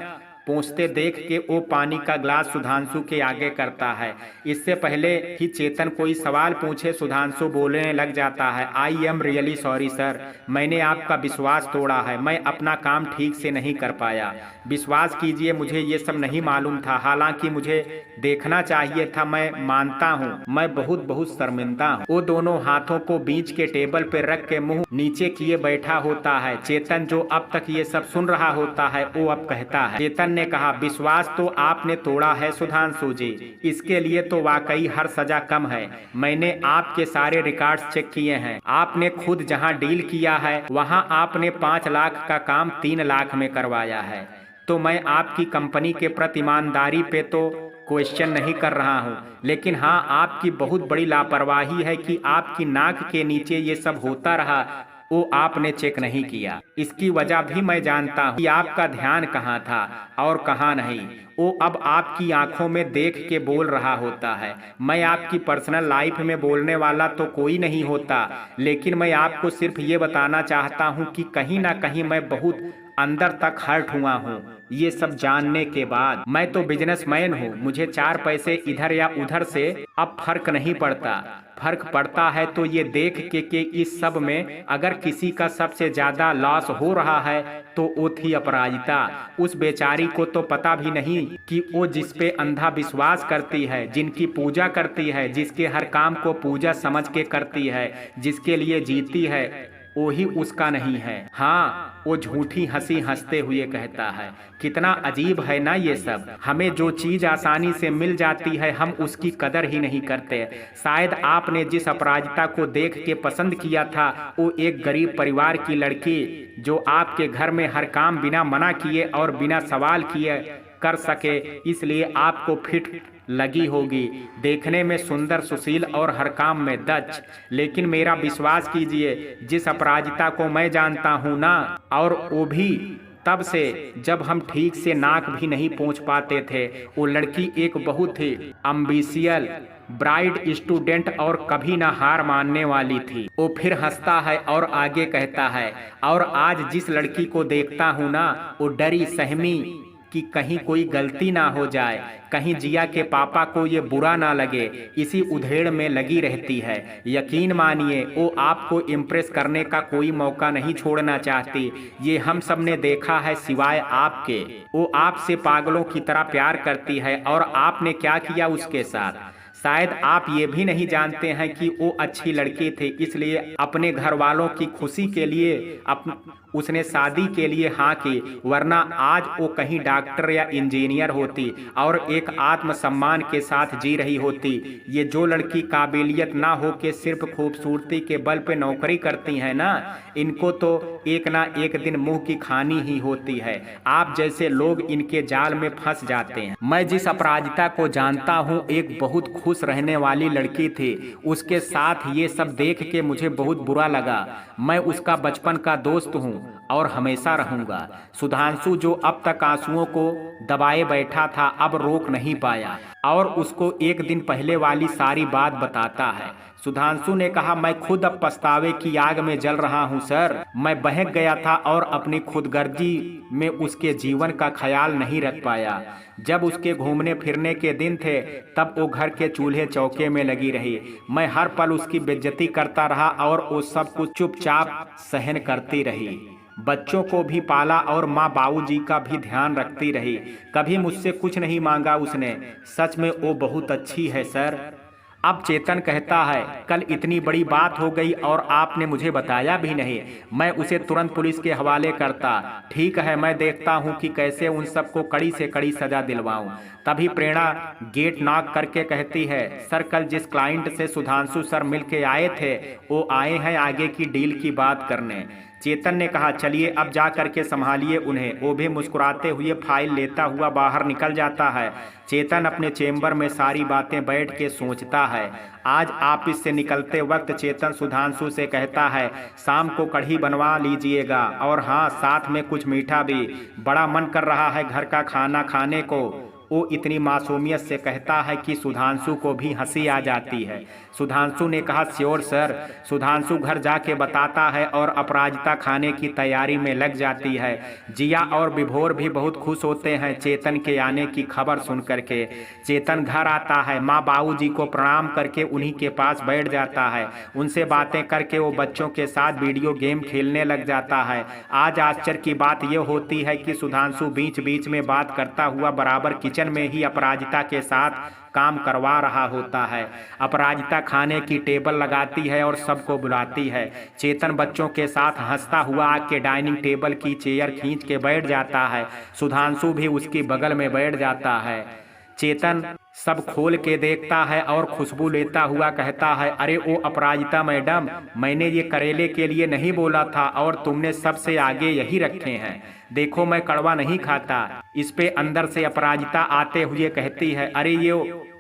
पहुंचते देख के वो पानी का ग्लास सुधांशु के आगे करता है। इससे पहले कि चेतन कोई सवाल पूछे सुधांशु बोलने लग जाता है, I am really sorry sir, मैंने आपका विश्वास तोड़ा है, मैं अपना काम ठीक से नहीं कर पाया। विश्वास कीजिए मुझे ये सब नहीं मालूम था, हालांकि मुझे देखना चाहिए था, मैं मानता हूँ, मैं बहुत बहुत शर्मिंदा हूँ। वो दोनों हाथों को बीच के टेबल पे रख के मुंह नीचे किए बैठा होता है। चेतन जो अब तक ये सब सुन रहा होता है वो अब कहता है, चेतन ने कहा, विश्वास तो आपने तोड़ा है सुधांशु जी, इसके लिए तो वाकई हर सजा कम है। मैंने आपके सारे रिकॉर्ड्स चेक किए हैं, आपने खुद जहां डील किया है वहां आपने 5 लाख का काम 3 लाख में करवाया है। तो मैं आपकी कंपनी के प्रति ईमानदारी पे तो क्वेश्चन नहीं कर रहा हूं, लेकिन हाँ आपकी बहुत बड़ी लापरवाही है कि आपकी नाक के नीचे ये सब होता रहा, वो आपने चेक नहीं किया। इसकी वजह भी मैं जानता हूँ कि आपका ध्यान कहाँ था और कहाँ नहीं। वो अब आपकी आंखों में देख के बोल रहा होता है। मैं आपकी पर्सनल लाइफ में बोलने वाला तो कोई नहीं होता, लेकिन मैं आपको सिर्फ ये बताना चाहता हूँ कि कहीं ना कहीं मैं बहुत अंदर तक हर्ट हुआ हूँ। ये सब जानने के बाद मैं तो बिजनेसमैन हूँ, मुझे 4 पैसे इधर या उधर से अब फर्क नहीं पड़ता। फर्क पड़ता है तो ये देख के इस सब में अगर किसी का सबसे ज्यादा लॉस हो रहा है तो वो थी अपराजिता। उस बेचारी को तो पता भी नहीं कि वो जिस पे अंधा विश्वास करती है, जिनकी पूजा करती है, जिसके हर काम को पूजा समझ के करती है, जिसके लिए जीती है, वो ही उसका नहीं है। हाँ, वो झूठी हंसी हंसते हुए कहता है, कितना अजीब है ना ये सब। हमें जो चीज आसानी से मिल जाती है हम उसकी कदर ही नहीं करते। शायद आपने जिस अपराजिता को देख के पसंद किया था वो एक गरीब परिवार की लड़की जो आपके घर में हर काम बिना मना किए और बिना सवाल किए कर सके, इसलिए आपको फिट लगी होगी। देखने में सुंदर, सुशील और हर काम में दक्ष। लेकिन मेरा विश्वास कीजिए, जिस अपराजिता को मैं जानता हूँ ना, और वो भी तब से जब हम ठीक से नाक भी नहीं पहुँच पाते थे, वो लड़की एक बहुत ही अम्बिशियल ब्राइट स्टूडेंट और कभी ना हार मानने वाली थी। वो फिर हंसता है और आगे कहता है, और आज जिस लड़की को देखता हूँ ना, वो डरी सहमी कि कहीं कोई गलती ना हो जाए, कहीं जिया के पापा को ये बुरा ना लगे, इसी उधेड़ में लगी रहती है। यकीन मानिए वो आपको इम्प्रेस करने का कोई मौका नहीं छोड़ना चाहती। ये हम सब ने देखा है सिवाय आपके। वो आपसे पागलों की तरह प्यार करती है और आपने क्या किया उसके साथ। शायद आप ये भी नहीं जानते हैं कि वो अच्छी लड़की थी, इसलिए अपने घर वालों की खुशी के लिए उसने शादी के लिए हाँ की, वरना आज वो कहीं डॉक्टर या इंजीनियर होती और एक आत्मसम्मान के साथ जी रही होती। ये जो लड़की काबिलियत ना हो के सिर्फ खूबसूरती के बल पे नौकरी करती है ना, इनको तो एक ना एक दिन मुंह की खानी ही होती है। आप जैसे लोग इनके जाल में फंस जाते हैं। मैं जिस अपराजिता को जानता हूँ एक बहुत खुश रहने वाली लड़की थी। उसके साथ ये सब देख के मुझे बहुत बुरा लगा। मैं उसका बचपन का दोस्त हूँ और हमेशा रहूंगा। सुधांशु जो अब तक आंसुओं को दबाए बैठा था अब रोक नहीं पाया और उसको एक दिन पहले वाली सारी बात बताता है। सुधांशु ने कहा, मैं खुद अब पछतावे की आग में जल रहा हूं सर। मैं बहक गया था और अपनी खुदगर्जी में उसके जीवन का ख्याल नहीं रख पाया। जब उसके घूमने फिरने के दिन थे तब वो घर के चूल्हे चौके में लगी रही। मैं हर पल उसकी बेइज्जती करता रहा और वो सब कुछ चुपचाप सहन करती रही। बच्चों को भी पाला और माँ बाबूजी का भी ध्यान रखती रही। कभी मुझसे कुछ नहीं मांगा उसने। सच में वो बहुत अच्छी है सर। अब चेतन कहता है, कल इतनी बड़ी बात हो गई और आपने मुझे बताया भी नहीं। मैं उसे तुरंत पुलिस के हवाले करता। ठीक है, मैं देखता हूँ कि कैसे उन सबको कड़ी से कड़ी सजा दिलवाऊं। तभी प्रेरणा गेट नॉक करके कहती है, सर कल जिस क्लाइंट से सुधांशु सर मिलके आए थे वो आए हैं आगे की डील की बात करने। चेतन ने कहा, चलिए अब जा करके संभालिए उन्हें। वो भी मुस्कुराते हुए फाइल लेता हुआ बाहर निकल जाता है। चेतन अपने चेम्बर में सारी बातें बैठ के सोचता है। आज ऑफिस से निकलते वक्त चेतन सुधांशु से कहता है, शाम को कढ़ी बनवा लीजिएगा और हाँ साथ में कुछ मीठा भी। बड़ा मन कर रहा है घर का खाना खाने को। वो इतनी मासूमियत से कहता है कि सुधांशु को भी हंसी आ जाती है। सुधांशु ने कहा, श्योर सर। सुधांशु घर जाके बताता है और अपराजिता खाने की तैयारी में लग जाती है। जिया और विभोर भी बहुत खुश होते हैं चेतन के आने की खबर सुन करके। चेतन घर आता है, माँ बाबूजी को प्रणाम करके उन्हीं के पास बैठ जाता है। उनसे बातें करके वो बच्चों के साथ वीडियो गेम खेलने लग जाता है। आज आश्चर्य की बात यह होती है कि सुधांशु बीच बीच में बात करता हुआ बराबर किचन में ही अपराजिता के साथ काम करवा रहा होता है। अपराजिता खाने की टेबल लगाती है और सबको बुलाती है। चेतन बच्चों के साथ हंसता हुआ आके डाइनिंग टेबल की चेयर खींच के बैठ जाता है। सुधांशु भी उसकी बगल में बैठ जाता है। चेतन सब खोल के देखता है और खुशबू लेता हुआ कहता है, अरे ओ अपराजिता मैडम, मैंने ये करेले के लिए नहीं बोला था और तुमने सबसे आगे यही रखे हैं। देखो मैं कड़वा नहीं खाता। इस पे अंदर से अपराजिता आते हुए कहती है, अरे ये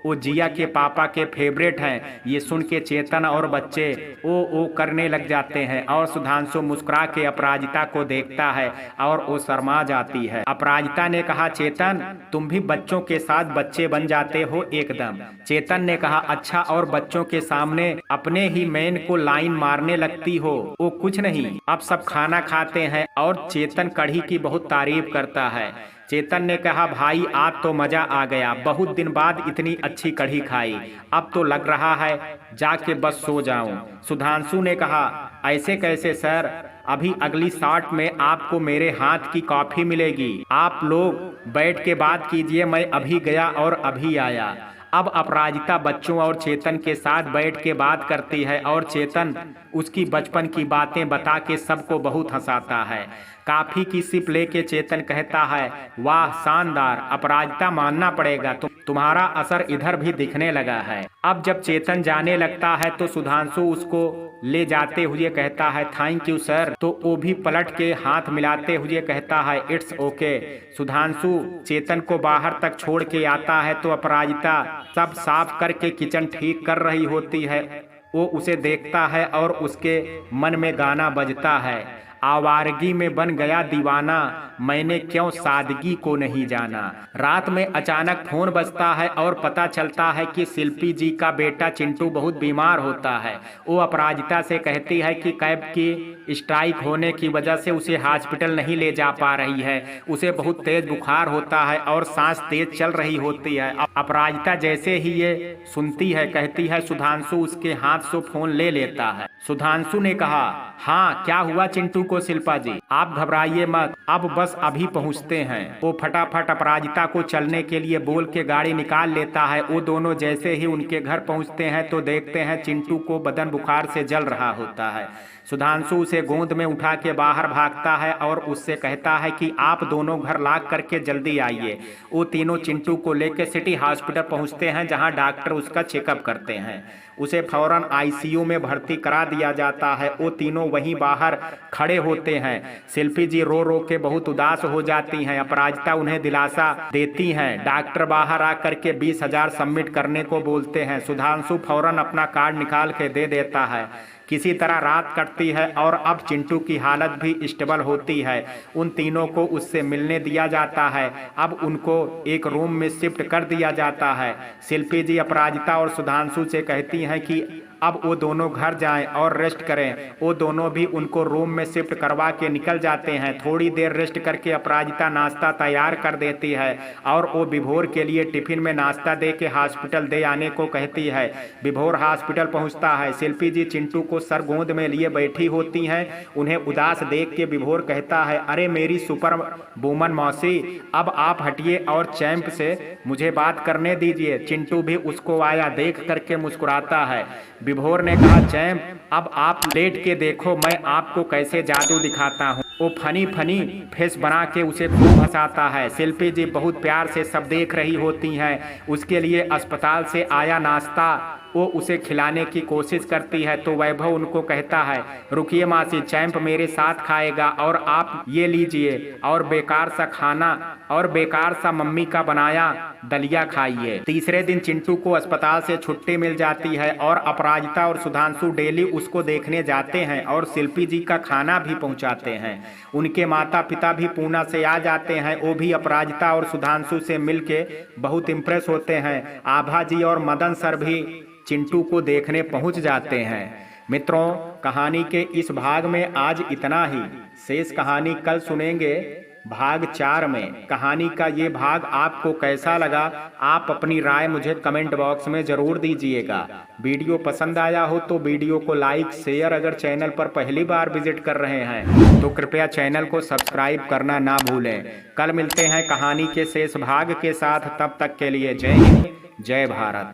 वो जिया के पापा के फेवरेट हैं। ये सुन के चेतन और बच्चे ओ करने लग जाते हैं और सुधांशु मुस्कुरा के अपराजिता को देखता है और वो शर्मा जाती है। अपराजिता ने कहा, चेतन तुम भी बच्चों के साथ बच्चे बन जाते हो एकदम। चेतन ने कहा, अच्छा और बच्चों के सामने अपने ही मैन को लाइन मारने लगती हो। वो कुछ नहीं, अब सब खाना खाते हैं और चेतन कढ़ी की बहुत तारीफ करता है। चेतन ने कहा, भाई आज तो मजा आ गया, बहुत दिन बाद इतनी अच्छी कढ़ी खाई। अब तो लग रहा है जाके बस सो जाऊं। सुधांशु ने कहा, ऐसे कैसे सर, अभी अगली शॉट में आपको मेरे हाथ की कॉफी मिलेगी। आप लोग बैठ के बात कीजिए, मैं अभी गया और अभी आया। अब अपराजिता बच्चों और चेतन के साथ बैठ के बात करती है और चेतन उसकी बचपन की बातें बता के सबको बहुत हंसाता है। काफी की सिप लेके चेतन कहता है, वाह शानदार, अपराजिता मानना पड़ेगा, तुम्हारा असर इधर भी दिखने लगा है। अब जब चेतन जाने लगता है तो सुधांशु उसको ले जाते हुए कहता है, थैंक यू सर। तो वो भी पलट के हाथ मिलाते हुए कहता है, इट्स ओके। सुधांशु चेतन को बाहर तक छोड़ के आता है तो अपराजिता सब साफ करके किचन ठीक कर रही होती है। वो उसे देखता है और उसके मन में गाना बजता है, आवारगी में बन गया दीवाना, मैंने क्यों सादगी को नहीं जाना। रात में अचानक फोन बजता है और पता चलता है कि शिल्पी जी का बेटा चिंटू बहुत बीमार होता है। वो अपराजिता से कहती है कि कैब की स्ट्राइक होने की वजह से उसे हॉस्पिटल नहीं ले जा पा रही है। उसे बहुत तेज बुखार होता है और सांस तेज चल रही होती है। अपराजिता जैसे ही ये सुनती है कहती है, सुधांशु उसके हाथ से फोन ले लेता है। सुधांशु ने कहा, हाँ क्या हुआ चिंटू को शिल्पा जी, आप घबराइए मत, अब बस अभी पहुंचते हैं। वो फटाफट अपराजिता को चलने के लिए बोल के गाड़ी निकाल लेता है। वो दोनों जैसे ही उनके घर पहुंचते हैं तो देखते हैं चिंटू को बदन बुखार से जल रहा होता है। सुधांशु उसे गोद में उठा के बाहर भागता है और उससे कहता है कि आप दोनों घर लाग करके जल्दी आइए। वो तीनों चिंटू को लेकर सिटी हॉस्पिटल पहुंचते हैं जहां डॉक्टर उसका चेकअप करते हैं। उसे फौरन आईसीयू में भर्ती करा दिया जाता है। वो तीनों वहीं बाहर खड़े होते हैं। शिल्पी जी रो रो के बहुत उदास हो जाती हैं। अपराजिता उन्हें दिलासा देती हैं। डॉक्टर बाहर आकर के 20,000 सबमिट करने को बोलते हैं। सुधांशु फौरन अपना कार्ड निकाल के दे देता है। किसी तरह रात कटती है और अब चिंटू की हालत भी स्टेबल होती है। उन तीनों को उससे मिलने दिया जाता है। अब उनको एक रूम में शिफ्ट कर दिया जाता है। शिल्पी जी अपराजिता और सुधांशु से कहती हैं कि अब वो दोनों घर जाएं और रेस्ट करें। वो दोनों भी उनको रूम में शिफ्ट करवा के निकल जाते हैं। थोड़ी देर रेस्ट करके अपराजिता नाश्ता तैयार कर देती है और वो विभोर के लिए टिफिन में नाश्ता दे के हॉस्पिटल दे आने को कहती है। विभोर हॉस्पिटल पहुंचता है। शिल्पी जी चिंटू को सर गोद में लिए बैठी होती हैं। उन्हें उदास देख के विभोर कहता है, अरे मेरी सुपर वुमन मौसी, अब आप हटिए और चैंप से मुझे बात करने दीजिए। चिंटू भी उसको आया देख करके मुस्कुराता है। विभोर ने कहा, चैंप अब आप लेट के देखो, मैं आपको कैसे जादू दिखाता हूँ। वो फनी फेस बना के उसे खूब हंसाता है। शिल्पी जी बहुत प्यार से सब देख रही होती हैं। उसके लिए अस्पताल से आया नाश्ता वो उसे खिलाने की कोशिश करती है तो वैभव उनको कहता है, रुकिए मासी, चैंप मेरे साथ खाएगा और आप ये लीजिए और बेकार सा खाना और बेकार सा मम्मी का बनाया दलिया खाइए। तीसरे दिन चिंटू को अस्पताल से छुट्टी मिल जाती है और अपराजिता और सुधांशु डेली उसको देखने जाते हैं और शिल्पी जी का खाना भी पहुंचाते हैं। उनके माता पिता भी पूना से आ जाते हैं। वो भी अपराजिता और सुधांशु से मिलके बहुत इम्प्रेस होते हैं। आभा जी और मदन सर भी चिंटू को देखने पहुंच जाते हैं। मित्रों, कहानी के इस भाग में आज इतना ही। शेष कहानी कल सुनेंगे भाग 4 में। कहानी का ये भाग आपको कैसा लगा, आप अपनी राय मुझे कमेंट बॉक्स में जरूर दीजिएगा। वीडियो पसंद आया हो तो वीडियो को लाइक शेयर, अगर चैनल पर पहली बार विजिट कर रहे हैं तो कृपया चैनल को सब्सक्राइब करना ना भूलें। कल मिलते हैं कहानी के शेष भाग के साथ, तब तक के लिए जय हिंद, जय भारत।